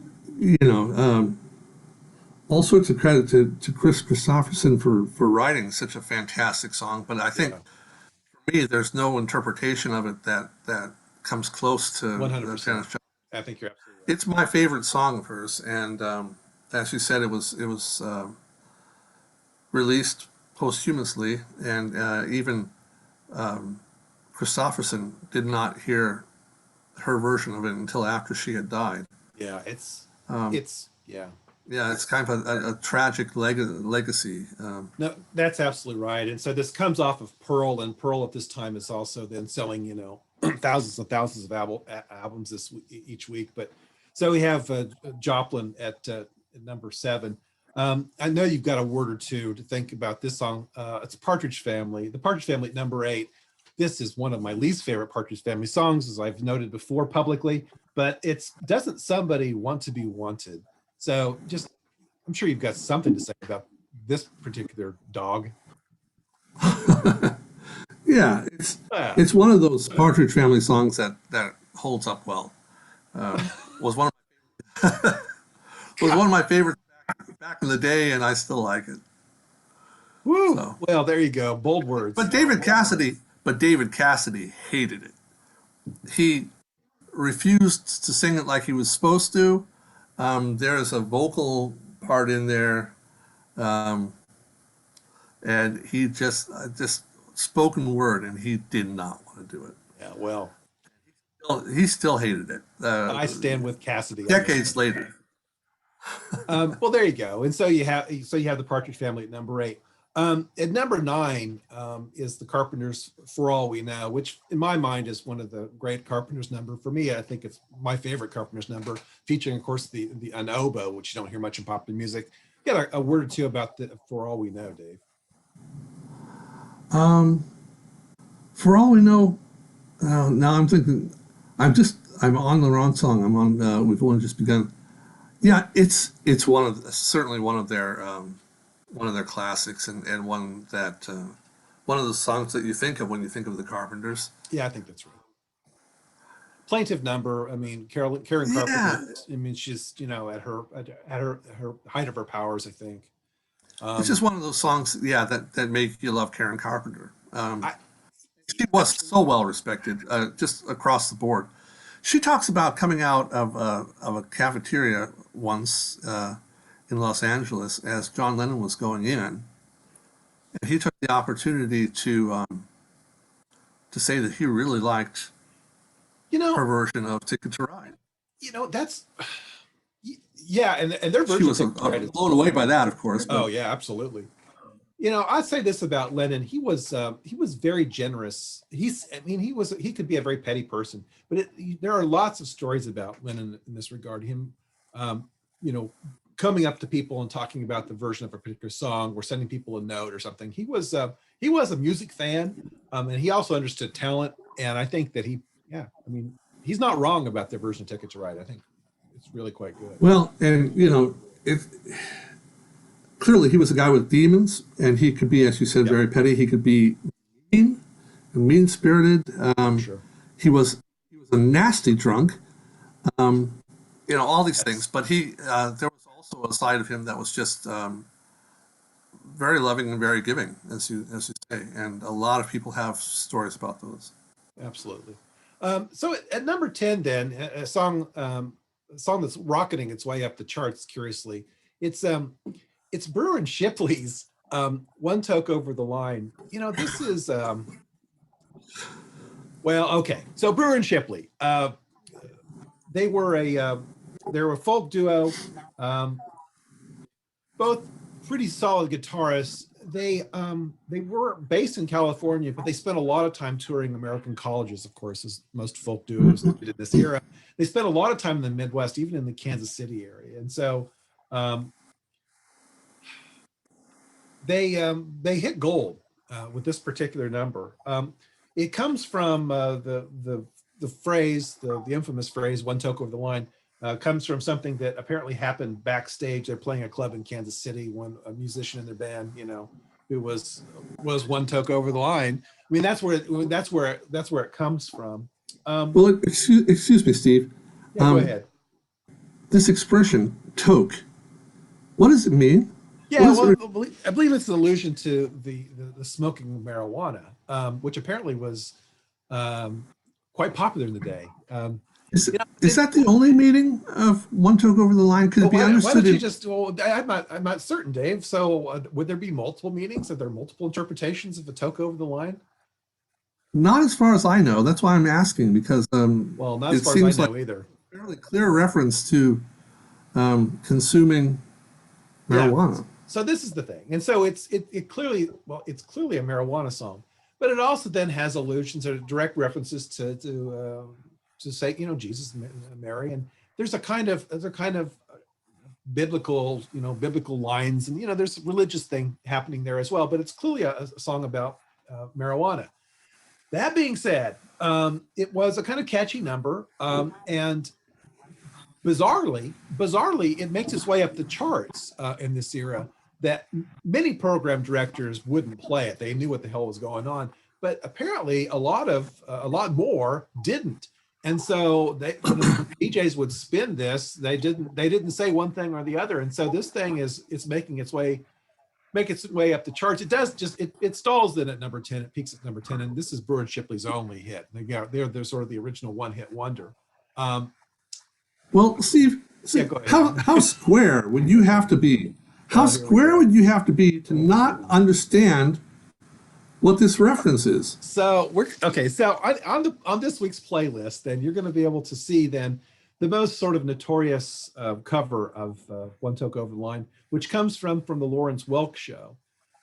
Speaker 1: all sorts of credit to Chris Christopherson for writing such a fantastic song. But I think for me, there's no interpretation of it that comes close to
Speaker 2: 100%. I think you're absolutely right.
Speaker 1: It's my favorite song of hers, and as you said, it was released posthumously, and even Christopherson did not hear her version of it until after she had died.
Speaker 2: Yeah, it's
Speaker 1: kind of a tragic legacy.
Speaker 2: No, that's absolutely right. And so this comes off of Pearl, and Pearl at this time is also then selling, thousands and thousands of albums each week. But so we have Joplin at number 7. I know you've got a word or two to think about this song. It's Partridge Family. The Partridge Family at number 8. This is one of my least favorite Partridge Family songs, as I've noted before publicly, but it's Doesn't Somebody Want to Be Wanted? So I'm sure you've got something to say about this particular dog.
Speaker 1: Yeah, it's one of those Partridge Family songs that holds up well. Was one of my favorites back in the day, and I still like it.
Speaker 2: Woo! So. Well, there you go. Bold words.
Speaker 1: But David Cassidy hated it. He refused to sing it like he was supposed to. There is a vocal part in there, and he just spoken word, and he did not want to do it.
Speaker 2: Yeah, well,
Speaker 1: he still hated it.
Speaker 2: I stand with Cassidy.
Speaker 1: Decades later.
Speaker 2: Well, there you go. And so you have the Partridge Family at number 8. At number 9 is the Carpenters, For All We Know, which in my mind is one of the great Carpenters number. For me, I think it's my favorite Carpenters number, featuring, of course, an oboe, which you don't hear much in popular music. You got a word or two about the For All We Know, Dave.
Speaker 1: For all we know, now I'm thinking, I'm on the wrong song. I'm on. We've only just begun. Yeah, it's certainly one of their classics, and one of the songs that you think of when you think of the Carpenters.
Speaker 2: Yeah, I think that's right. Plaintive number. I mean, Karen Carpenter.
Speaker 1: Yeah,
Speaker 2: I mean, she's at her height of her powers. I think.
Speaker 1: it's just
Speaker 2: Um,
Speaker 1: one of those songs. Yeah, that make you love Karen Carpenter.
Speaker 2: I
Speaker 1: She was
Speaker 2: absolutely.
Speaker 1: so well respected, just across the board. She talks about coming out of a cafeteria once in Los Angeles as John Lennon was going in, and he took the opportunity to say that he really liked
Speaker 2: You
Speaker 1: her
Speaker 2: know,
Speaker 1: version of Ticket to Ride.
Speaker 2: that's yeah, and their
Speaker 1: She
Speaker 2: version of
Speaker 1: was
Speaker 2: Ticket to Ride is
Speaker 1: blown away by that, of course, but
Speaker 2: oh yeah, absolutely. I'd say this about Lennon. He was very generous. I mean, he could be a very petty person, but there are lots of stories about Lennon in this regard. Him, um, you know, coming up to people and talking about the version of a particular song, or sending people a note or something. He was a music fan, and he also understood talent. And I think that yeah, I mean, he's not wrong about their version of Ticket to Ride. I think it's really quite good.
Speaker 1: well, and if clearly he was a guy with demons, and he could be, as you said,
Speaker 2: Yep,
Speaker 1: very petty. He could be mean and mean spirited.
Speaker 2: for sure.
Speaker 1: He was a nasty drunk. All these things.
Speaker 2: Yes.
Speaker 1: But there was also a side of him that was just very loving and very giving, as you say. And a lot of people have stories about those.
Speaker 2: Absolutely. So at number 10, then a song that's rocketing its way up the charts. Curiously, it's it's Brewer and Shipley's "One Toke Over the Line." This is well, okay. So Brewer and Shipley, they were a folk duo, um, both pretty solid guitarists. They were based in California, but they spent a lot of time touring American colleges, of course, as most folk duos did in this era. They spent a lot of time in the Midwest, even in the Kansas City area, and so um, they hit gold with this particular number. It comes from the phrase, the infamous phrase "one toke over the line." Comes from something that apparently happened backstage. They're playing a club in Kansas City when a musician in their band, who was one toke over the line. I mean, that's where it comes from. Um,
Speaker 1: Well, excuse me, Steve.
Speaker 2: yeah, go
Speaker 1: Um,
Speaker 2: ahead.
Speaker 1: this expression "toke," what does it mean? What
Speaker 2: Yeah,
Speaker 1: is
Speaker 2: well,
Speaker 1: it?
Speaker 2: I believe it's an allusion to the smoking of marijuana, which apparently was um, quite popular in the day.
Speaker 1: Is,
Speaker 2: You know,
Speaker 1: is that the only meaning of "one toke over the line"? Could
Speaker 2: well,
Speaker 1: it be
Speaker 2: why
Speaker 1: understood
Speaker 2: don't you
Speaker 1: in
Speaker 2: just? Well, I'm not certain, Dave. So, would there be multiple meanings? Are there multiple interpretations of a toke over the line?
Speaker 1: not as far as I know? That's why I'm asking because
Speaker 2: Well, not as
Speaker 1: it
Speaker 2: far as I
Speaker 1: seems like
Speaker 2: know either.
Speaker 1: a fairly clear reference to consuming
Speaker 2: Yeah.
Speaker 1: marijuana.
Speaker 2: So this is the thing, and so it's clearly a marijuana song, but it also then has allusions or direct references to say Jesus and Mary, and there's a kind of biblical lines, and there's a religious thing happening there as well, but it's clearly a song about marijuana. That being said, it was a kind of catchy number, and bizarrely, it makes its way up the charts in this era. That many program directors wouldn't play it; they knew what the hell was going on. But apparently, a lot more didn't. And so the DJs would spin this. They didn't say one thing or the other. And so this thing is making its way up the charts. It does just it stalls then at number 10. It peaks at number 10, and this is Brewer and Shipley's only hit. They're sort of the original one hit wonder. Um,
Speaker 1: Well, Steve,
Speaker 2: yeah,
Speaker 1: see,
Speaker 2: go ahead.
Speaker 1: how square would you have to be? How
Speaker 2: Oh, here we
Speaker 1: square
Speaker 2: go.
Speaker 1: would you have to be to not understand what this reference is?
Speaker 2: So we're okay. So on this week's playlist, then you're going to be able to see then the most sort of notorious cover of "One Toke Over the Line," which comes from the Lawrence Welk Show.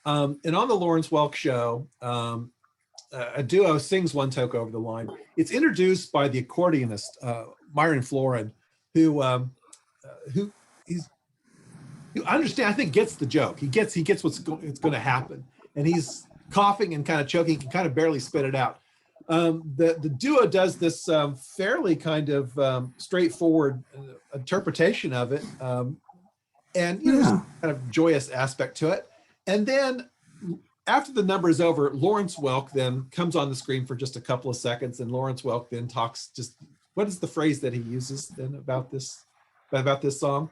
Speaker 2: And on the Lawrence Welk Show, a duo sings "One Toke Over the Line." It's introduced by the accordionist Myron Florin, who he's you understand, I think, gets the joke. He gets it's going to happen, and coughing and kind of choking, can kind of barely spit it out. The duo does this fairly kind of straightforward interpretation of it, and there's
Speaker 1: Yeah.
Speaker 2: kind of joyous aspect to it. And then after the number is over, Lawrence Welk then comes on the screen for just a couple of seconds, and Lawrence Welk then talks. Just what is the phrase that he uses then about this song?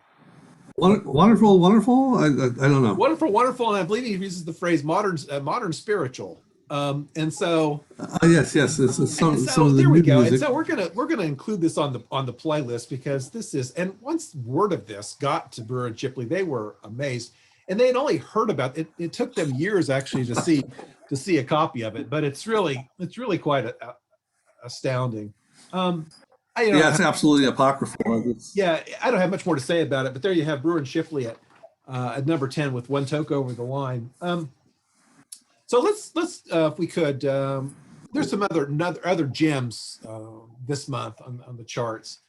Speaker 1: Wonderful, wonderful. I don't know.
Speaker 2: Wonderful, wonderful, and I believe he uses the phrase modern spiritual. And so
Speaker 1: Yes, yes. This is some of the
Speaker 2: there we
Speaker 1: new
Speaker 2: go.
Speaker 1: music.
Speaker 2: And so we're gonna include this on the playlist, because this is, and once word of this got to Brewer and Shipley, they were amazed, and they had only heard about it. It took them years actually to see a copy of it, but it's really quite astounding.
Speaker 1: It's absolutely apocryphal.
Speaker 2: Yeah, I don't have much more to say about it, but there you have Brewer and Shipley at number 10 with One Toke Over the Line. So let's if we could, there's some other gems this month on the charts,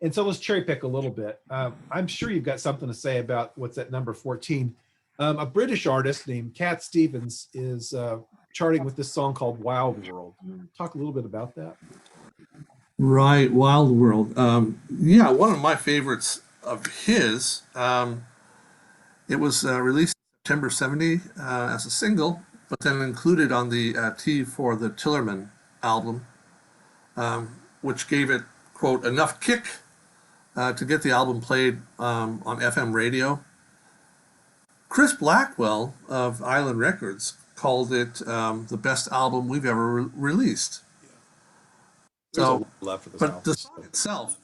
Speaker 2: and so let's cherry pick a little bit. I'm sure you've got something to say about what's at number 14. A British artist named Cat Stevens is charting with this song called Wild World. Talk a little bit about that.
Speaker 1: Right, Wild World. One of my favorites of his. It was released September 70 as a single, but then included on the T for the Tillerman album, which gave it, quote, enough kick to get the album played on FM radio. Chris Blackwell of Island Records called it the best album we've ever released. So,
Speaker 2: love for this
Speaker 1: but
Speaker 2: album.
Speaker 1: the song itself,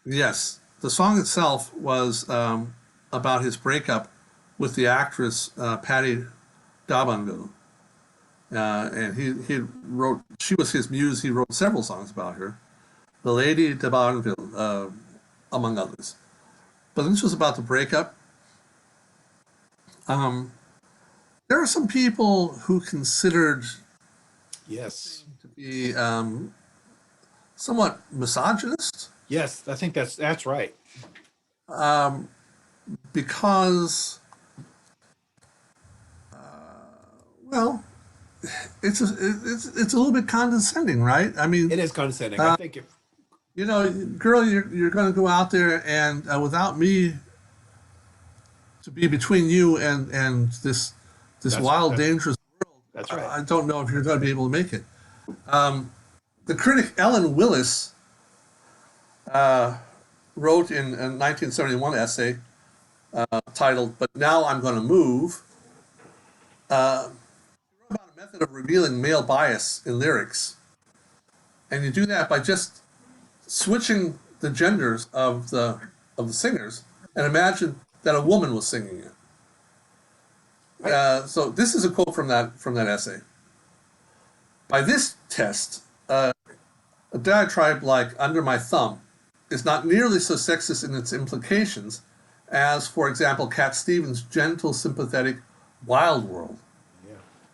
Speaker 1: yes, the song itself was about his breakup with the actress Patty D'Abanville. And he wrote, she was his muse. He wrote several songs about her, the Lady D'Abanville, among others. But this was about the breakup. There are some people who considered
Speaker 2: Yes.
Speaker 1: to be somewhat misogynist.
Speaker 2: Yes, I think that's right.
Speaker 1: Because, well, it's a little bit condescending, right? I mean,
Speaker 2: It is condescending. I think
Speaker 1: girl, you're going to go out there and without me to be between you and this wild, dangerous world,
Speaker 2: that's right.
Speaker 1: I don't know if you're going to be able to make it. The critic Ellen Willis wrote in a 1971 essay titled "But Now I'm Going to Move." About a method of revealing male bias in lyrics, and you do that by just switching the genders of the singers, and imagine that a woman was singing it. So this is a quote from that essay. By this test, a diatribe like "Under My Thumb" is not nearly so sexist in its implications as, for example, Cat Stevens' gentle, sympathetic "Wild World."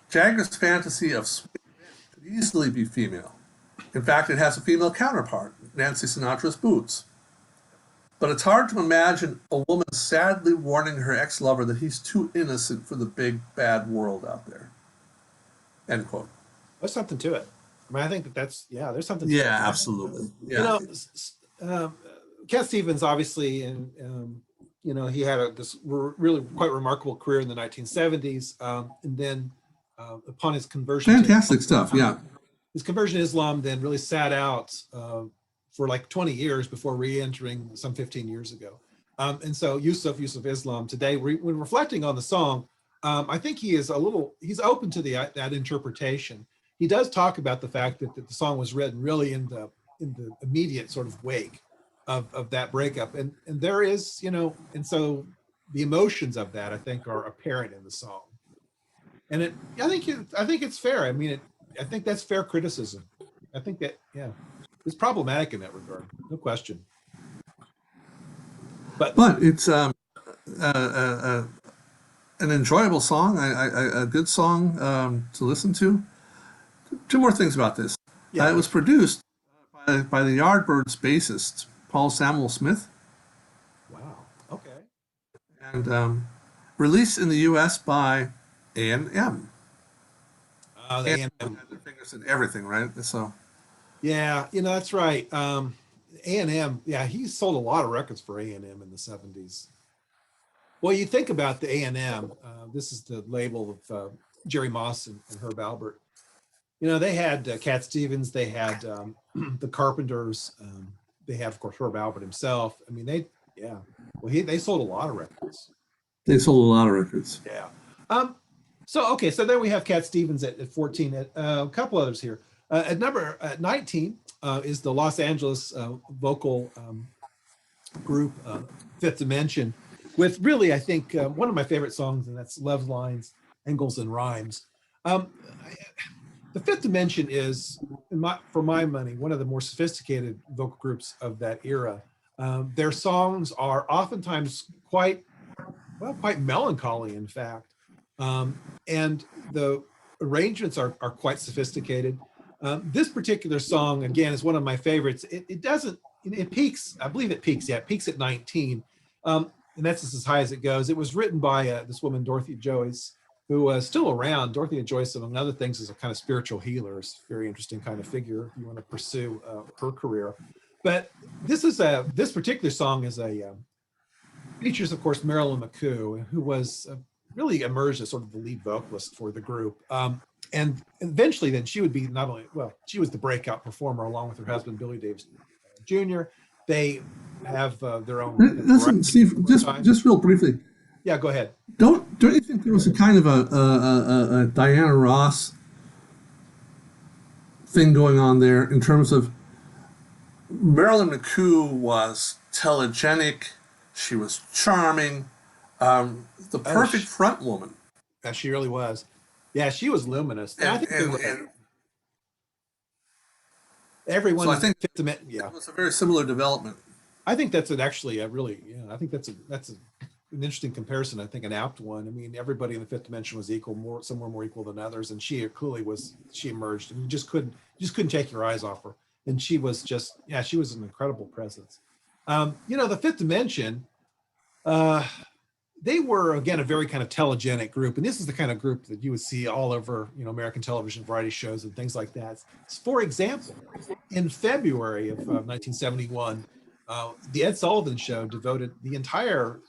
Speaker 1: Jagger's fantasy of sweet could easily be female. In fact, it has a female counterpart, Nancy Sinatra's "Boots." But it's hard to imagine a woman sadly warning her ex-lover that he's too innocent for the big, bad world out there. End quote.
Speaker 2: There's something to it. I mean, I think there's something to it.
Speaker 1: Yeah, absolutely. Yeah.
Speaker 2: Cat Stevens, obviously, and he had this really quite remarkable career in the 1970s, and then upon his conversion,
Speaker 1: Fantastic stuff. Yeah.
Speaker 2: His conversion to Islam then really sat out for like 20 years before re-entering some 15 years ago. And so Yusuf Islam today, when reflecting on the song, I think he's open to that interpretation. He does talk about the fact that the song was written really in the immediate sort of wake of that breakup. And there is, and so the emotions of that, I think, are apparent in the song. And I think it's fair. I mean, I think that's fair criticism. I think that, it's problematic in that regard, no question. But
Speaker 1: it's an enjoyable song, a good song to listen to. Two more things about this.
Speaker 2: Yeah.
Speaker 1: It was produced by the Yardbirds bassist, Paul Samuel Smith.
Speaker 2: Wow. Okay.
Speaker 1: And released in the U.S. by A&M.
Speaker 2: The
Speaker 1: And
Speaker 2: A&M.
Speaker 1: had their fingers in everything, right? So
Speaker 2: Yeah, that's right. A&M, yeah, he sold a lot of records for A&M in the 70s. Well, you think about the A&M, this is the label of Jerry Moss and Herb Alpert. They had Cat Stevens, they had the Carpenters, they had, of course, Herb Alpert himself. I mean, yeah, well, they sold a lot of records.
Speaker 1: they sold a lot of records.
Speaker 2: Yeah. Um, okay, so then we have Cat Stevens at 14. A couple others here. At 19 is the Los Angeles vocal group, Fifth Dimension, with really, I think, one of my favorite songs, and that's Love Lines, Angles, and Rhymes. Um, the Fifth Dimension is, for my money, one of the more sophisticated vocal groups of that era. Their songs are oftentimes quite melancholy, in fact. And the arrangements are quite sophisticated. This particular song, again, is one of my favorites. It doesn't, it peaks, I believe it peaks, yeah, it peaks at 19. And that's just as high as it goes. It was written by this woman, Dorothy Joyce, who was still around. Dorothy Joyce, among other things, is a kind of spiritual healer. It's a very interesting kind of figure if you want to pursue her career. But this particular song is features, of course, Marilyn McCoo, who was really emerged as sort of the lead vocalist for the group. And eventually then she would be she was the breakout performer along with her husband, Billy Davis Jr. They have their own.
Speaker 1: Listen, Steve, just real briefly.
Speaker 2: Yeah, go ahead.
Speaker 1: Don't you think there was a kind of a Diana Ross thing going on there in terms of Marilyn McCoo was telegenic, she was charming, the perfect front woman.
Speaker 2: Yeah, she really was. Yeah, she was luminous. Everyone.
Speaker 1: So I think
Speaker 2: yeah,
Speaker 1: it was a very similar development.
Speaker 2: I think that's actually a really, I think that's an interesting comparison. I think an apt one. I mean, everybody in the Fifth Dimension was equal, some were more equal than others, and she clearly was. She emerged, and you just couldn't take your eyes off her. And she was she was an incredible presence. The Fifth Dimension, they were, again, a very kind of telegenic group, and this is the kind of group that you would see all over, American television variety shows and things like that. For example, in February of 1971, the Ed Sullivan Show devoted the entire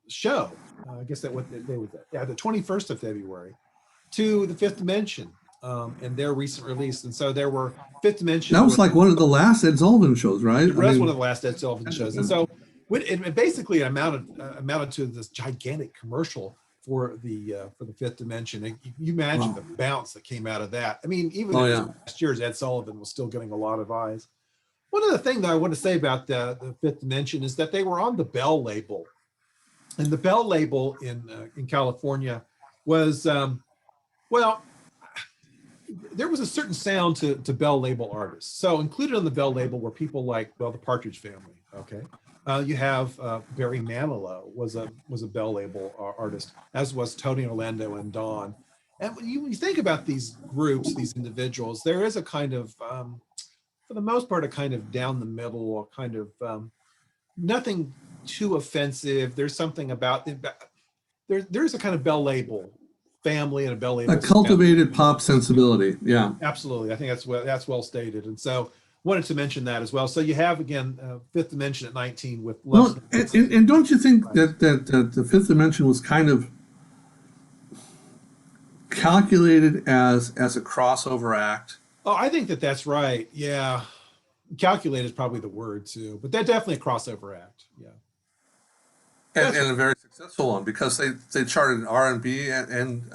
Speaker 2: show, I guess that what they would, the 21st of February, to the Fifth Dimension and their recent release. And so there were Fifth Dimension.
Speaker 1: That was like one of the last Ed Sullivan shows, right?
Speaker 2: It was one of the last Ed Sullivan shows. And so it basically amounted to this gigantic commercial for the Fifth Dimension. And you imagine the bounce that came out of that. I mean, even last year's Ed Sullivan was still getting a lot of eyes. One other thing that I want to say about the Fifth Dimension is that they were on the Bell label, and the Bell label in California was there was a certain sound to Bell label artists. So included on the Bell label were people like the Partridge Family. Okay, you have Barry Manilow was a Bell label artist, as was Tony Orlando and Dawn. And when you think about these groups, these individuals, there is a kind of for the most part, a kind of down the middle, or kind of nothing too offensive. There's something about there's a kind of Bell label family and a Bell label.
Speaker 1: A cultivated pop sensibility. Yeah,
Speaker 2: absolutely. I think that's well stated. And so wanted to mention that as well. So you have, again, Fifth Dimension at 19 with.
Speaker 1: And don't you think that the Fifth Dimension was kind of calculated as a crossover act?
Speaker 2: Oh, I think that's right. Yeah. Calculated is probably the word too, but they're definitely a crossover act. Yeah.
Speaker 1: And a very successful one, because they charted R&B and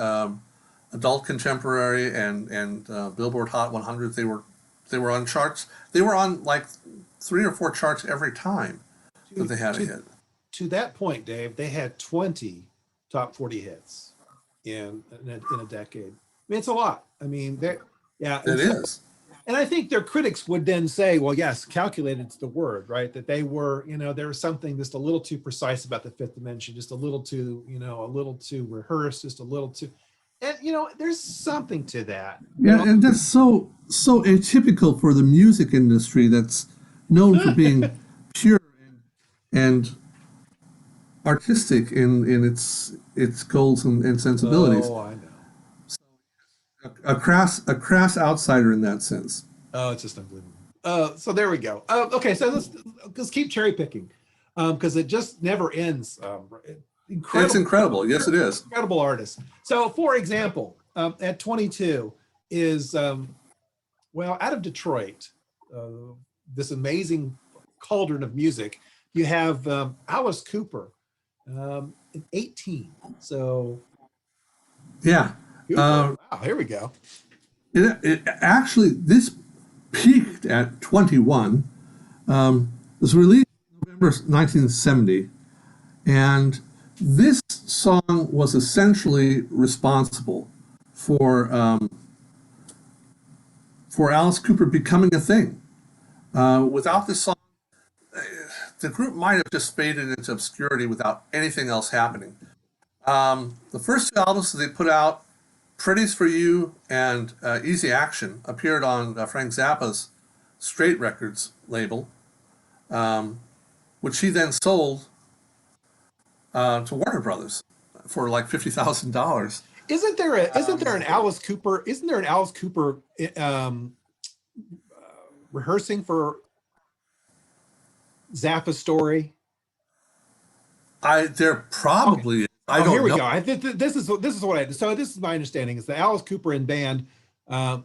Speaker 1: adult contemporary and Billboard Hot 100. They were on charts. They were on like 3 or 4 charts every time that they had a hit.
Speaker 2: To that point, Dave, they had 20 top 40 hits in a decade. I mean, it's a lot. I mean, yeah,
Speaker 1: it is.
Speaker 2: And I think their critics would then say, well, yes, calculated's the word, right? That they were, there was something just a little too precise about the Fifth Dimension, just a little too rehearsed, just a little too, and there's something to that.
Speaker 1: Yeah, and that's so atypical for the music industry that's known for being pure and artistic in its goals and sensibilities.
Speaker 2: Oh, I know.
Speaker 1: a crass outsider in that sense.
Speaker 2: Oh, it's just unbelievable. So there we go. Okay, so let's keep cherry picking, because it just never ends.
Speaker 1: It's
Speaker 2: Incredible,
Speaker 1: incredible. Yes, it is.
Speaker 2: incredible artist. So, for example, at 22 is well, out of Detroit, this amazing cauldron of music. You have Alice Cooper, in 18. So
Speaker 1: Yeah.
Speaker 2: Cooper, wow, here we go.
Speaker 1: It actually this peaked at 21. It was released in November 1970, and this song was essentially responsible for for Alice Cooper becoming a thing. Without this song, the group might have just faded into obscurity without anything else happening. The first two albums that they put out, Pretties for You and Easy Action, appeared on Frank Zappa's Straight Records label, which he then sold to Warner Brothers for like $50,000.
Speaker 2: Isn't there an Alice Cooper? Isn't there an Alice Cooper um, rehearsing for Zappa's story?
Speaker 1: There
Speaker 2: Okay.
Speaker 1: probably I
Speaker 2: Oh, here
Speaker 1: don't
Speaker 2: we
Speaker 1: know.
Speaker 2: go. This is what I so this is my understanding is that Alice Cooper and band uh,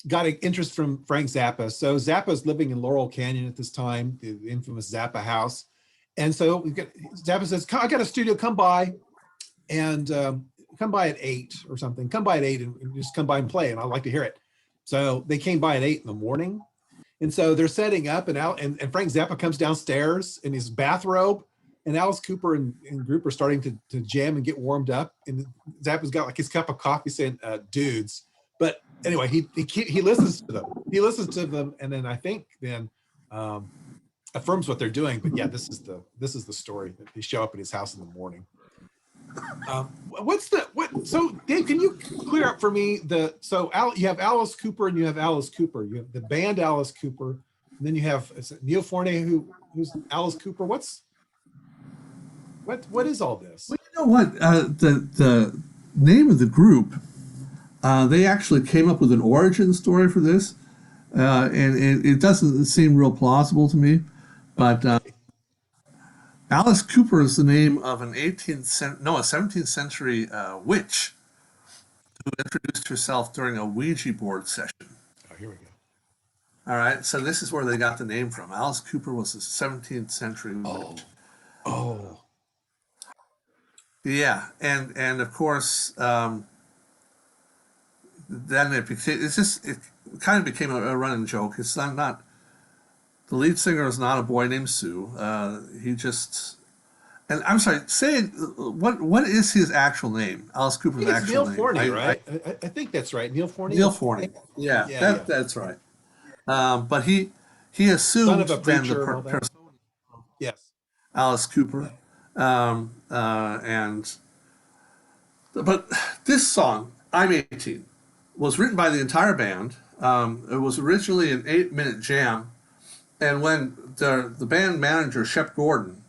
Speaker 2: got an interest from Frank Zappa. So Zappa's living in Laurel Canyon at this time, the infamous Zappa house, and so Zappa says, "I got a studio. Come by and come by at 8 or something. Come by at 8 and just come by and play, and I'd like to hear it." So they came by at 8 in the morning, and so they're setting up, and Frank Zappa comes downstairs in his bathrobe, and Alice Cooper and group are starting to jam and get warmed up. And Zappa's got like his cup of coffee saying, dudes. But anyway, he listens to them. He listens to them, and then I think then affirms what they're doing. But yeah, this is the story that they show up at his house in the morning. So Dave, can you clear up for me you have Alice Cooper and you have Alice Cooper. You have the band Alice Cooper, and then you have Neil Forney who's Alice Cooper. What is all this?
Speaker 1: Well, you know what? The name of the group, they actually came up with an origin story for this, and it doesn't seem real plausible to me. But Alice Cooper is the name of an a 17th century witch who introduced herself during a Ouija board session.
Speaker 2: Oh, here we go.
Speaker 1: All right, so this is where they got the name from. Alice Cooper was a 17th century
Speaker 2: Oh,
Speaker 1: witch.
Speaker 2: oh,
Speaker 1: Yeah, and of course, then it kind of became a running joke. It's not the lead singer is not a boy named Sue. He just and I'm sorry, say what is his actual name? Alice
Speaker 2: I
Speaker 1: Cooper's
Speaker 2: think it's
Speaker 1: actual
Speaker 2: Neil
Speaker 1: name.
Speaker 2: Forney, right? I think that's right. Neil Forney.
Speaker 1: Neil Forney. Yeah,
Speaker 2: Yeah, yeah.
Speaker 1: that's right. But he
Speaker 2: Son
Speaker 1: assumed
Speaker 2: of a
Speaker 1: then the
Speaker 2: preacher and all that.
Speaker 1: persona
Speaker 2: Yes.
Speaker 1: Alice Cooper, and but this song, I'm 18, was written by the entire band. It was originally an 8-minute jam, and when the band manager Shep Gordon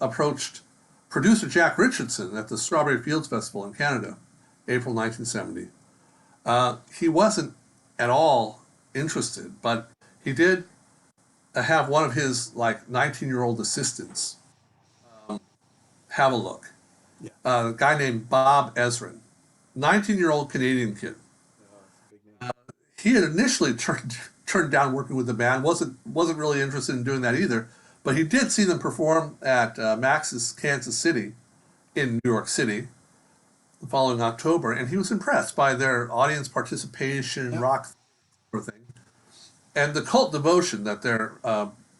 Speaker 1: approached producer Jack Richardson at the Strawberry Fields Festival in Canada, April 1970, he wasn't at all interested, but he did have one of his like 19-year-old assistants have a look.
Speaker 2: Yeah.
Speaker 1: A guy named Bob Ezrin, 19-year-old Canadian kid.
Speaker 2: Oh, it's a big name.
Speaker 1: He had initially turned down working with the band. wasn't really interested in doing that either. But he did see them perform at Max's Kansas City in New York City the following October, and he was impressed by their audience participation,
Speaker 2: Yeah.
Speaker 1: rock sort of thing, and the cult devotion that their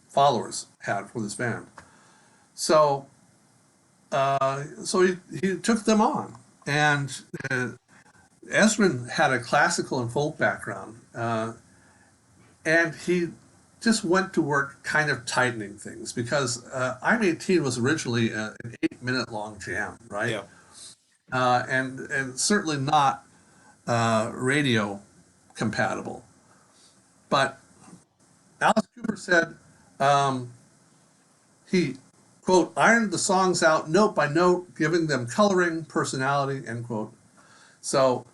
Speaker 1: followers had for this band. So he took them on, and Ezrin had a classical and folk background, and he just went to work kind of tightening things because I'm 18 was originally an 8-minute long jam, right?
Speaker 2: Yeah.
Speaker 1: And certainly not radio compatible. But Alice Cooper said he, quote, ironed the songs out note by note, giving them coloring, personality, end quote. So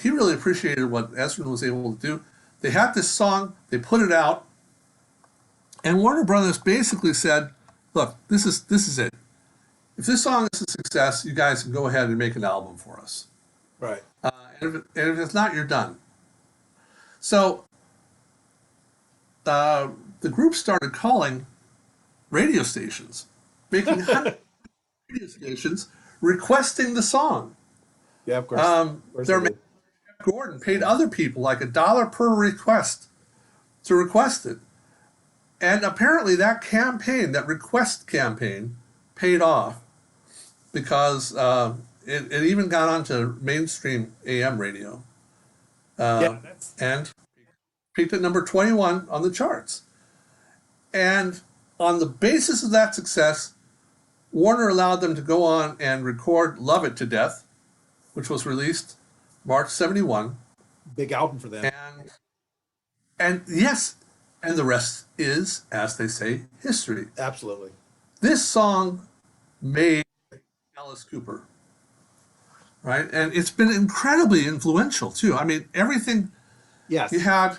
Speaker 1: He really appreciated what Esrin was able to do. They had this song, they put it out, and Warner Brothers basically said, "Look, this is it. If this song is a success, you guys can go ahead and make an album for us.
Speaker 2: Right.
Speaker 1: And if it's not, you're done." So the group started calling radio stations, making hundreds of radio stations requesting the song.
Speaker 2: Yeah, of course. Of course
Speaker 1: Their
Speaker 2: they
Speaker 1: manager,
Speaker 2: did.
Speaker 1: Gordon, paid other people like $1 per request to request it. And apparently that campaign, that request campaign, paid off because it even got onto mainstream AM radio
Speaker 2: Yeah,
Speaker 1: and peaked at number 21 on the charts. And on the basis of that success, Warner allowed them to go on and record Love It to Death, which was released March 71.
Speaker 2: big album for them.
Speaker 1: And yes, and the rest is, as they say, history.
Speaker 2: Absolutely.
Speaker 1: This song made Alice Cooper, right? And it's been incredibly influential too. I mean, everything
Speaker 2: Yes.
Speaker 1: you had.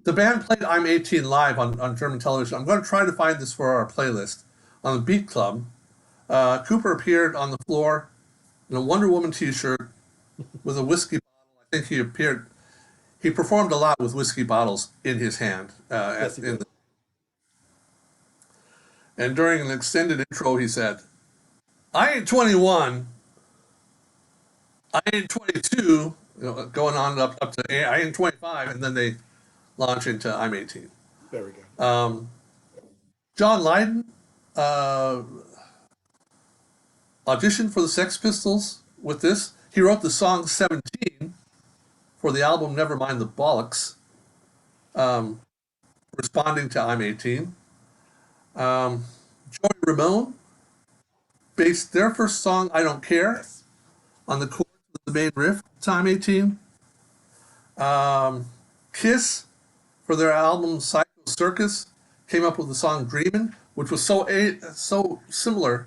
Speaker 1: The band played "I'm 18" live on German television. I'm going to try to find this for our playlist on the Beat Club. Cooper appeared on the floor in a Wonder Woman T-shirt with a whiskey bottle. I think he performed a lot with whiskey bottles in his hand.
Speaker 2: Yes, he did.
Speaker 1: And during an extended intro, he said, "I ain't 21. I ain't 22." Going on up to "I ain't 25," and then they launch into "I'm 18."
Speaker 2: There we go.
Speaker 1: John Lydon auditioned for the Sex Pistols with this. He wrote the song 17 for the album Nevermind the Bollocks, responding to "I'm 18." Joey Ramone based their first song, "I Don't Care,"
Speaker 2: Yes.
Speaker 1: on the chorus of the main riff to "I'm 18." Kiss, for their album Psycho Circus, came up with the song "Dreamin'," which was so similar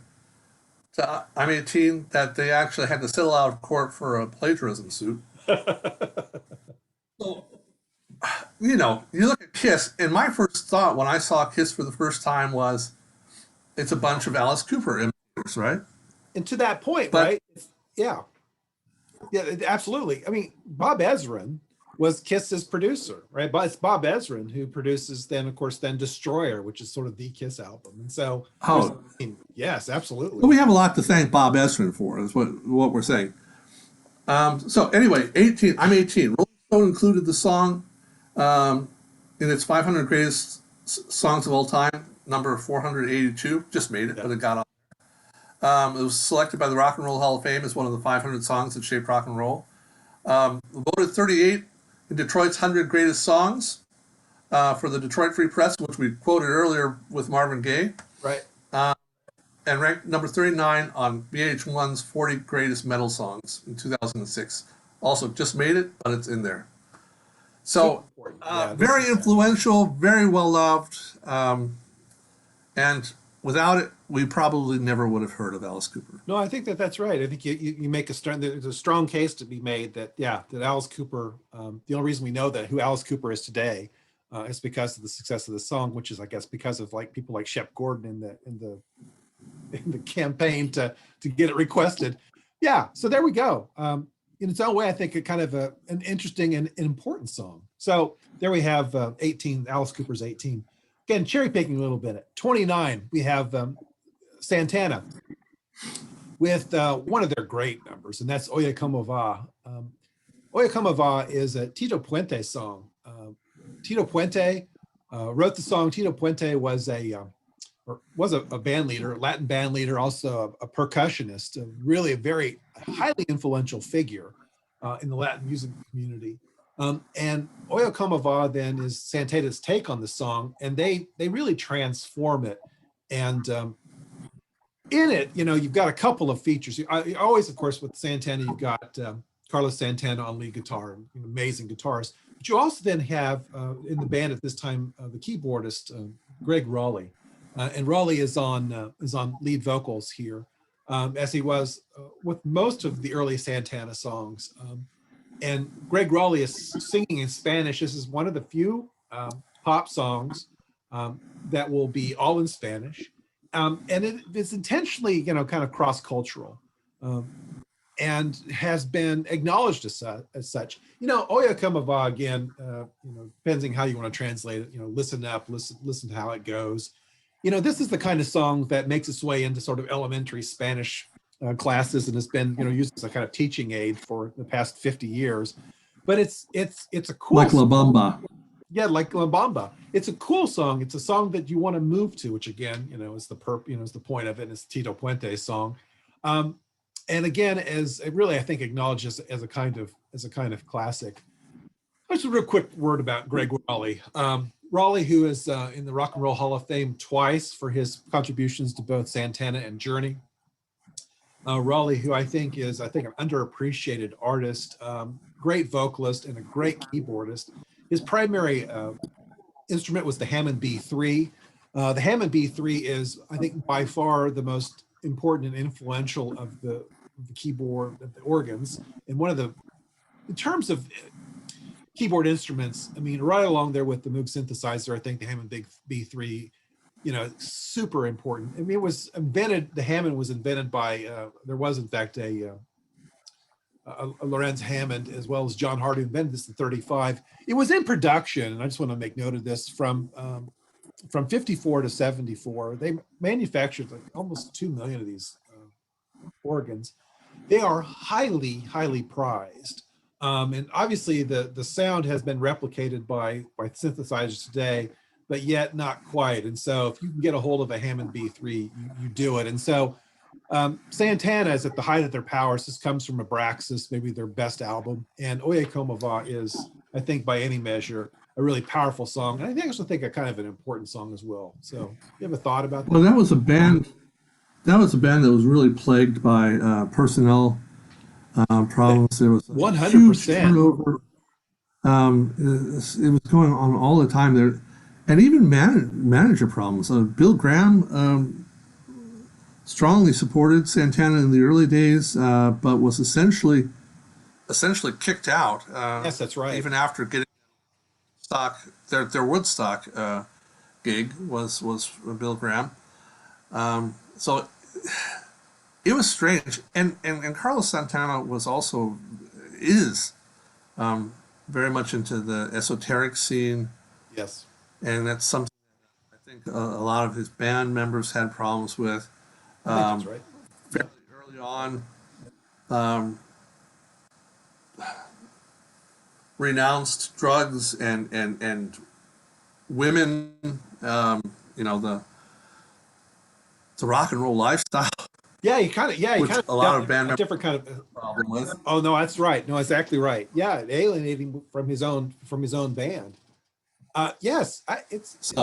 Speaker 1: to "I'm 18" that they actually had to settle out of court for a plagiarism suit. So, you look at Kiss, and my first thought when I saw Kiss for the first time was, it's a bunch of Alice Cooper imitators, right?
Speaker 2: And to that point,
Speaker 1: But-
Speaker 2: right? Yeah. Yeah, absolutely. I mean, Bob Ezrin was Kiss's producer, right? But it's Bob Ezrin who produces then, of course, then Destroyer, which is sort of the Kiss album. And so,
Speaker 1: Oh.
Speaker 2: I mean, yes, absolutely.
Speaker 1: Well, we have a lot to thank Bob Ezrin for, is what we're saying. So anyway, 18, "I'm 18." Rolling Stone included the song in its 500 greatest songs of all time, number 482. Just made it, but it got on. It was selected by the Rock and Roll Hall of Fame as one of the 500 songs that shaped rock and roll. Voted 38 in Detroit's 100 greatest songs for the Detroit Free Press, which we quoted earlier with Marvin Gaye,
Speaker 2: Right.
Speaker 1: and ranked number 39 on VH1's 40 greatest metal songs in 2006. Also, just made it, but it's in there. So,
Speaker 2: Yeah, this
Speaker 1: very
Speaker 2: is-
Speaker 1: influential, very well loved, and without it, we probably never would have heard of Alice Cooper.
Speaker 2: No, I think that's right. I think you make there's a strong case to be made that, yeah, that Alice Cooper, the only reason we know that who Alice Cooper is today is because of the success of the song, which is, I guess, because of like people like Shep Gordon in the campaign to get it requested. Yeah, so there we go. In its own way, I think a kind of an interesting and an important song. So there we have 18, Alice Cooper's 18. Again, cherry picking a little bit. At 29, we have Santana with one of their great numbers, and that's Oye Como Va. Oye Como Va is a Tito Puente song. Tito Puente wrote the song. Tito Puente was a band leader, Latin band leader, also a percussionist, really a very highly influential figure in the Latin music community. And Oye Como Va then is Santana's take on the song, and they really transform it. And in it, you've got a couple of features. Always, of course, with Santana, you've got Carlos Santana on lead guitar, an amazing guitarist. But you also then have in the band at this time the keyboardist Greg Raleigh, and Raleigh is on lead vocals here. as he was with most of the early Santana songs. And Greg Raleigh is singing in Spanish. This is one of the few pop songs that will be all in Spanish. And it's intentionally, kind of cross-cultural. And has been acknowledged as such. Oye Como Va, again, depending how you want to translate it, listen up, listen to how it goes. This is the kind of song that makes its way into sort of elementary Spanish classes and has been, used as a kind of teaching aid for the past 50 years. But it's a cool
Speaker 1: like La Bamba.
Speaker 2: Yeah, like La Bamba. It's a cool song. It's a song that you want to move to, which again, is the is the point of it. It's Tito Puente's song. And again, as it really, I think, acknowledges as a kind of classic. Just a real quick word about Greg Raleigh. Raleigh, who is in the Rock and Roll Hall of Fame twice for his contributions to both Santana and Journey. Raleigh, who I think is an underappreciated artist, great vocalist and a great keyboardist. His primary instrument was the Hammond B3. The Hammond B3 is, I think, by far the most important and influential of the keyboard, of the organs, and in terms of keyboard instruments, right along there with the Moog synthesizer, I think the Hammond B3, super important. The Hammond was invented by, there was in fact a Lorenz Hammond, as well as John Hart, who invented this in 1935. It was in production, and I just want to make note of this, from 54 to 74. They manufactured like almost 2 million of these organs. They are highly, highly prized. And obviously the sound has been replicated by synthesizers today, but yet not quite. And so if you can get a hold of a Hammond B3, you do it. And so Santana is at the height of their powers. This comes from Abraxas, maybe their best album. And Oye Como Va is, I think, by any measure, a really powerful song. And I also think a kind of an important song as well. So you have a thought about that?
Speaker 1: Well, that was a band that was really plagued by personnel problems. There was a
Speaker 2: 100%.
Speaker 1: huge turnover. It was going on all the time there, and even manager problems. Bill Graham strongly supported Santana in the early days, but was essentially kicked out.
Speaker 2: Yes, that's right.
Speaker 1: Even after getting their Woodstock gig was Bill Graham. So it was strange, and Carlos Santana is very much into the esoteric scene.
Speaker 2: Yes,
Speaker 1: and that's something I think a lot of his band members had problems with.
Speaker 2: I think that's right.
Speaker 1: Fairly early on, renounced drugs and women. The rock and roll lifestyle.
Speaker 2: Yeah, he kind of
Speaker 1: a lot of band members
Speaker 2: different kind of
Speaker 1: problem with.
Speaker 2: Oh no, that's right. No, exactly right. Yeah, alienating from his own band. Yes, it's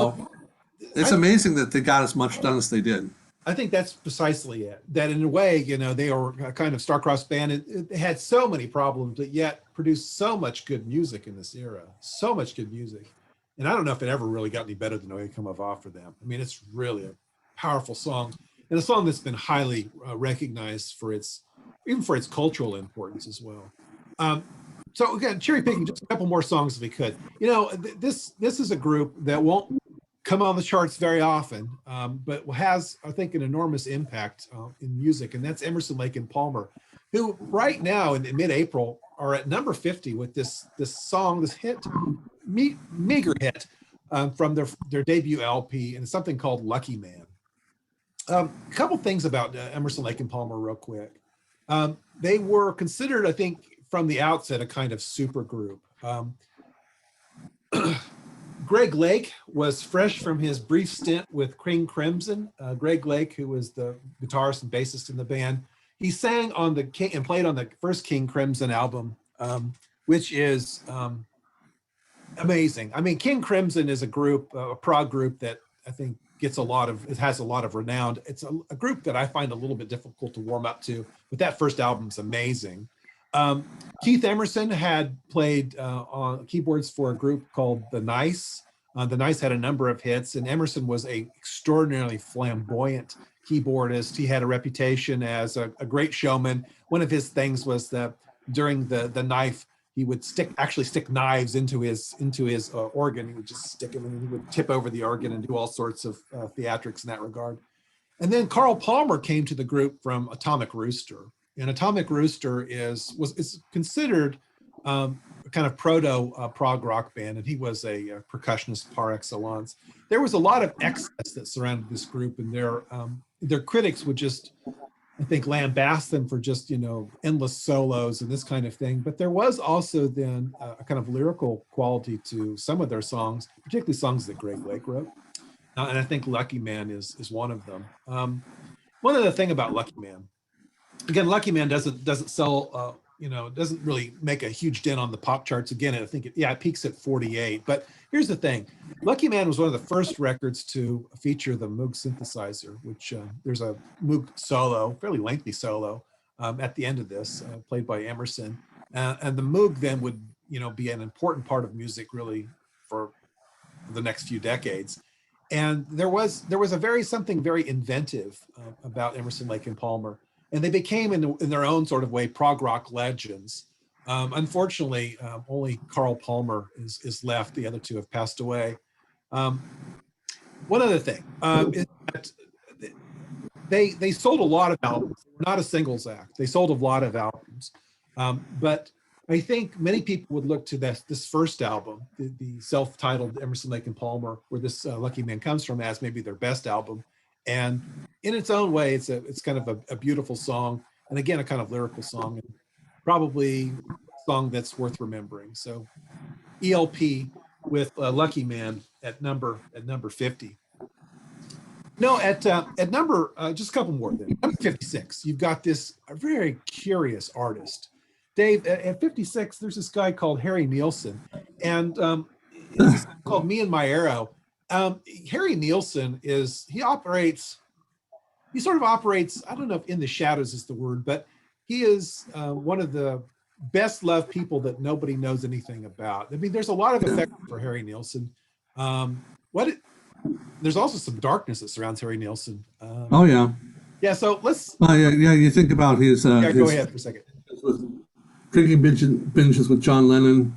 Speaker 1: amazing that they got as much done as they did.
Speaker 2: I think that's precisely it. That in a way, they were a kind of star-crossed band. It had so many problems, but yet produced so much good music in this era. So much good music. And I don't know if it ever really got any better than Oye Como Va for them. It's really a powerful song, and a song that's been highly recognized for its cultural importance as well. So again, cherry picking just a couple more songs if we could. This is a group that won't come on the charts very often, but has, I think, an enormous impact in music, and that's Emerson, Lake and Palmer, who right now in mid-April are at number 50 with this song, this hit, meager hit from their debut LP, and it's something called Lucky Man. A couple things about Emerson, Lake and Palmer real quick. They were considered, I think, from the outset, a kind of super group. Greg Lake was fresh from his brief stint with King Crimson. Greg Lake, who was the guitarist and bassist in the band, he sang on and played on the first King Crimson album, which is amazing. King Crimson is a group, a prog group that I think has a lot of renown. It's a group that I find a little bit difficult to warm up to, but that first album's amazing. Keith Emerson had played on keyboards for a group called The Nice. The Nice had a number of hits, and Emerson was an extraordinarily flamboyant keyboardist. He had a reputation as a great showman. One of his things was that during the knife, he would actually stick knives into his organ. He would just stick them, and he would tip over the organ and do all sorts of theatrics in that regard. And then Carl Palmer came to the group from Atomic Rooster, and Atomic Rooster is considered a kind of proto prog rock band, and he was a percussionist par excellence. There was a lot of excess that surrounded this group, and their critics would just, I think, lambast them for just, endless solos and this kind of thing. But there was also then a kind of lyrical quality to some of their songs, particularly songs that Greg Lake wrote. And I think Lucky Man is one of them. One other thing about Lucky Man, again, Lucky Man doesn't sell, doesn't really make a huge dent on the pop charts. Again, I think it peaks at 48. But here's the thing. Lucky Man was one of the first records to feature the Moog synthesizer, which there's a Moog solo, fairly lengthy solo, at the end of this, played by Emerson. And the Moog then would, be an important part of music really for the next few decades. And there was something very inventive about Emerson, Lake and Palmer. And they became, in their own sort of way, prog rock legends. Unfortunately, only Carl Palmer is left. The other two have passed away. One other thing is that they sold a lot of albums. They were not a singles act. They sold a lot of albums. But I think many people would look to this first album, the self-titled Emerson, Lake and Palmer, where this Lucky Man comes from, as maybe their best album. And in its own way, it's kind of a beautiful song, and again, a kind of lyrical song, and probably a song that's worth remembering. So ELP with Lucky Man at number 50. No, at number, just a couple more then. Number 56, you've got this very curious artist. Dave, at 56, there's this guy called Harry Nilsson, and it's called Me and My Arrow. Harry Nilsson he sort of operates, I don't know if in the shadows is the word, but he is one of the best loved people that nobody knows anything about. I mean, there's a lot of affection for Harry Nilsson. There's also some darkness that surrounds Harry Nilsson.
Speaker 1: Oh yeah.
Speaker 2: Yeah. So let's.
Speaker 1: Yeah. You think about his.
Speaker 2: Go ahead for a second.
Speaker 1: Drinking binges with John Lennon,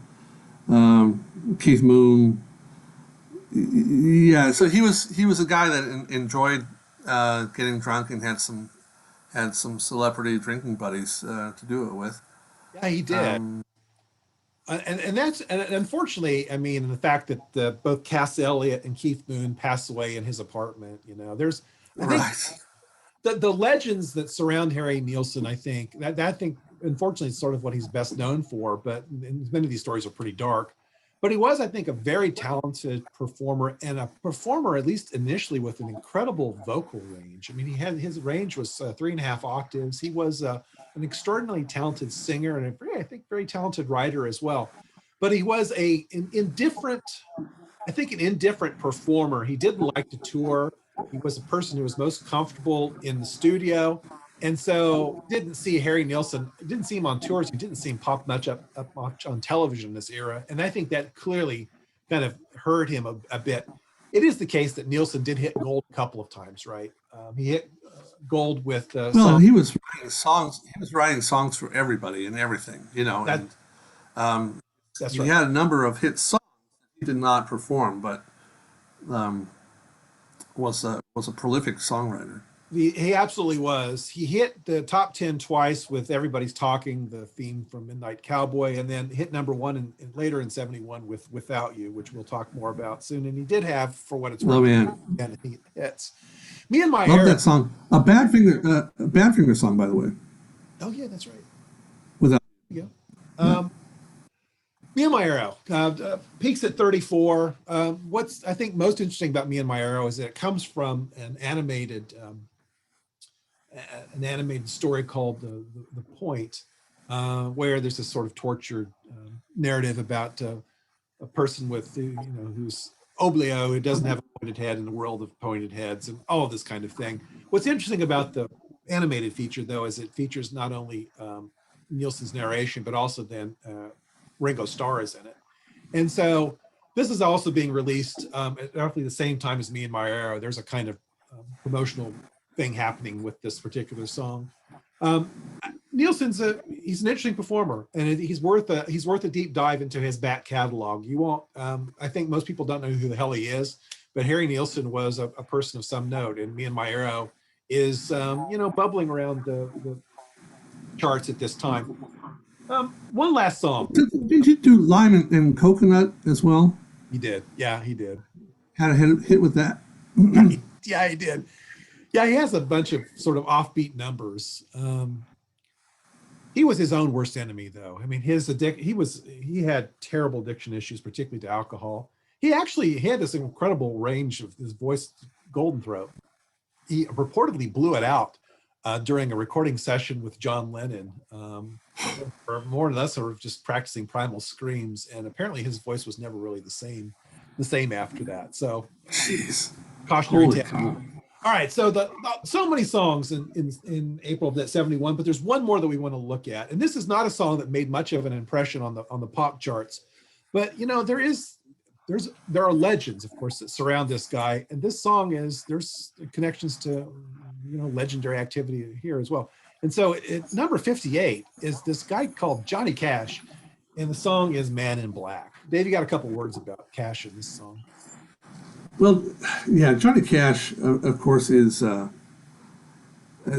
Speaker 1: Keith Moon. Yeah. So he was a guy that enjoyed getting drunk and had some celebrity drinking buddies to do it with.
Speaker 2: Yeah, he did. And unfortunately, I mean, the fact that both Cass Elliot and Keith Moon passed away in his apartment, there's the legends that surround Harry Nilsson. I think unfortunately it's sort of what he's best known for, but many of these stories are pretty dark. But he was, I think, a very talented performer, and a performer, at least initially, with an incredible vocal range. I mean, his range was 3.5 octaves. He was an extraordinarily talented singer, and I think very talented writer as well. But he was an indifferent performer. He didn't like to tour. He was a person who was most comfortable in the studio. And so didn't see Harry Nilsson, didn't see him on tours. He didn't see him pop much up much on television in this era. And I think that clearly kind of hurt him a bit. It is the case that Nilsson did hit gold a couple of times, right? He hit gold with
Speaker 1: he was writing songs. He was writing songs for everybody and everything, that's
Speaker 2: right.
Speaker 1: He had a number of hit songs that he did not perform, but was a prolific songwriter.
Speaker 2: He absolutely was. He hit the top 10 twice with Everybody's Talking, the theme from Midnight Cowboy, and then hit number one and later in 71 with Without You, which we'll talk more about soon. And he did have, for what it's worth, and he hits. Me and My
Speaker 1: Love
Speaker 2: Arrow.
Speaker 1: That song. A Badfinger song, by the way.
Speaker 2: Oh yeah, that's right.
Speaker 1: Without
Speaker 2: You. Me and My Arrow peaks at 34. What's I think most interesting about Me and My Arrow is that it comes from an animated story called The Point, where there's this sort of tortured narrative about a person with who's oblio, who doesn't have a pointed head in the world of pointed heads, and all of this kind of thing. What's interesting about the animated feature, though, is it features not only Nilsson's narration, but also then Ringo Starr is in it. And so this is also being released at roughly the same time as Me and My Arrow. There's a kind of promotional thing happening with this particular song. Um, Nilsson's he's an interesting performer, and he's worth a deep dive into his back catalog. You won't. I think most people don't know who the hell he is, but Harry Nilsson was a person of some note, and Me and My Arrow is bubbling around the charts at this time. One last song.
Speaker 1: Did you do Lime and Coconut as well?
Speaker 2: He did. Yeah, he did.
Speaker 1: Had a hit with that.
Speaker 2: Yeah, he did. Yeah, he has a bunch of sort of offbeat numbers. He was his own worst enemy, though. I mean, he had terrible addiction issues, particularly to alcohol. He actually had this incredible range of his voice, golden throat. He reportedly blew it out during a recording session with John Lennon, or more or less, sort of just practicing primal screams. And apparently, his voice was never really the same after that. So,
Speaker 1: jeez,
Speaker 2: cautionary tale. All right, so so many songs in April of that 71, but there's one more that we want to look at, and this is not a song that made much of an impression on the pop charts, but there are legends, of course, that surround this guy, and this song there's connections to legendary activity here as well. And so number 58 is this guy called Johnny Cash, and the song is Man in Black. Dave, you got a couple words about Cash in this song?
Speaker 1: Well, yeah, Johnny Cash, of course, is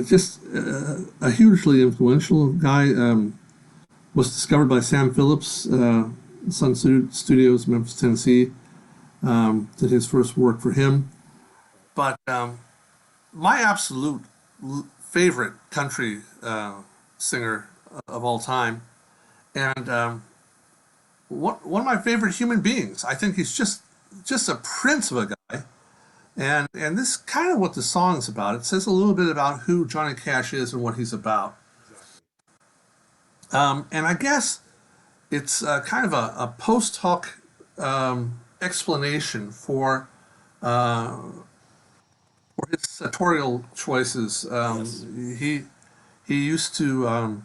Speaker 1: just a hugely influential guy. Was discovered by Sam Phillips, Sun Studios, Memphis, Tennessee. Did his first work for him. But my absolute favorite country singer of all time, and one of my favorite human beings. I think he's just a prince of a guy, and this is kind of what the song is about. It says a little bit about who Johnny Cash is and what he's about. And I guess it's kind of a post hoc explanation for his sartorial choices.
Speaker 2: Yes.
Speaker 1: He used to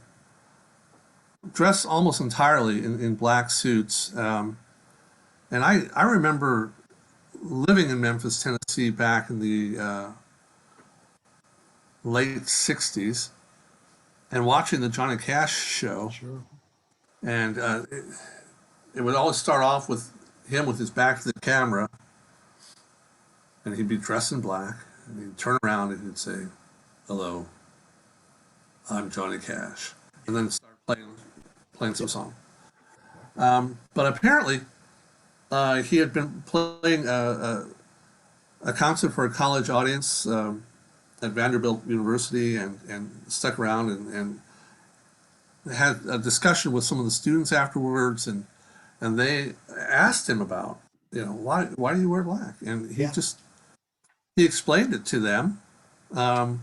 Speaker 1: dress almost entirely in black suits. And I remember living in Memphis, Tennessee back in the late 60s and watching the Johnny Cash show.
Speaker 2: Sure.
Speaker 1: And it would always start off with him with his back to the camera, and he'd be dressed in black, and he'd turn around and he'd say, "Hello, I'm Johnny Cash," and then start playing some song. But apparently, he had been playing a concert for a college audience at Vanderbilt University, and stuck around and had a discussion with some of the students afterwards, and they asked him about, why do you wear black? And he explained it to them, and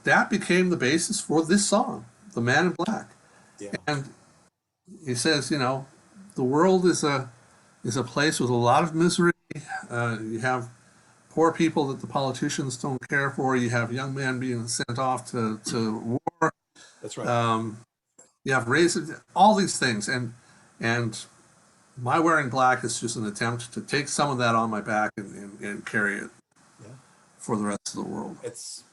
Speaker 1: that became the basis for this song, "The Man in Black."
Speaker 2: Yeah.
Speaker 1: And he says, the world is a place with a lot of misery. You have poor people that the politicians don't care for. You have young men being sent off to war.
Speaker 2: That's right.
Speaker 1: You have racism, all these things, and my wearing black is just an attempt to take some of that on my back and carry it for the rest of the world.
Speaker 2: It's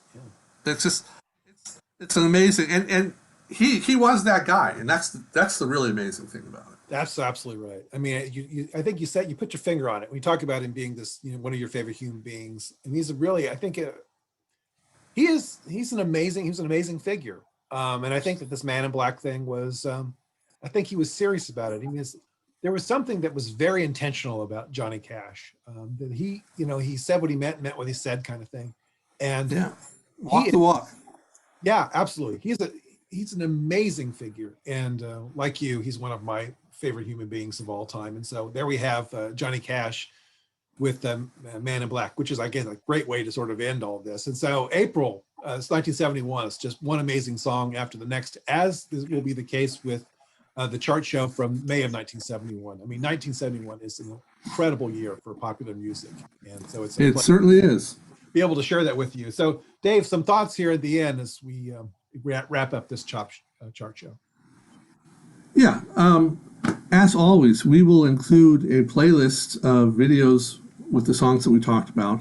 Speaker 1: an amazing, and he was that guy, and that's the really amazing thing about it.
Speaker 2: That's absolutely right. I mean, I think you put your finger on it. We talk about him being this, one of your favorite human beings, and he's really, I think, he's an amazing figure. And I think that this Man in Black thing was, I think he was serious about it. There was something that was very intentional about Johnny Cash. That he said what he meant what he said, kind of thing. And
Speaker 1: walk the walk.
Speaker 2: Yeah, absolutely. He's an amazing figure, and like you, he's one of my favorite human beings of all time. And so there we have Johnny Cash with Man in Black, which is, I guess, a great way to sort of end all of this. And so April, it's 1971. It's just one amazing song after the next, as this will be the case with the chart show from May of 1971. I mean, 1971 is an incredible year for popular music, and so
Speaker 1: it certainly is.
Speaker 2: Be able to share that with you. So, Dave, some thoughts here at the end as we wrap up this chart show.
Speaker 1: Yeah. As always, we will include a playlist of videos with the songs that we talked about.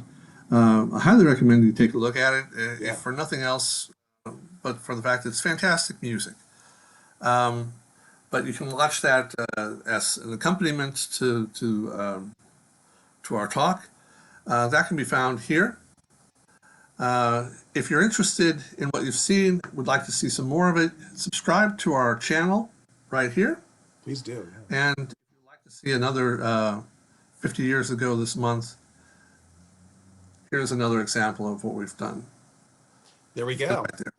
Speaker 1: I highly recommend you take a look at it,
Speaker 2: Yeah.
Speaker 1: if for nothing else, but for the fact that it's fantastic music. Um, but you can watch that as an accompaniment to our talk. That can be found here. If you're interested in what you've seen, would like to see some more of it, subscribe to our channel right here.
Speaker 2: Please do. Yeah.
Speaker 1: And if you'd like to see another 50 years ago this month, here's another example of what we've done.
Speaker 2: There we
Speaker 1: Right
Speaker 2: go.
Speaker 1: there.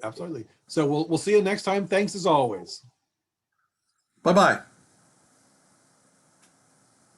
Speaker 2: Absolutely. So we'll see you next time. Thanks as always.
Speaker 1: Bye-bye.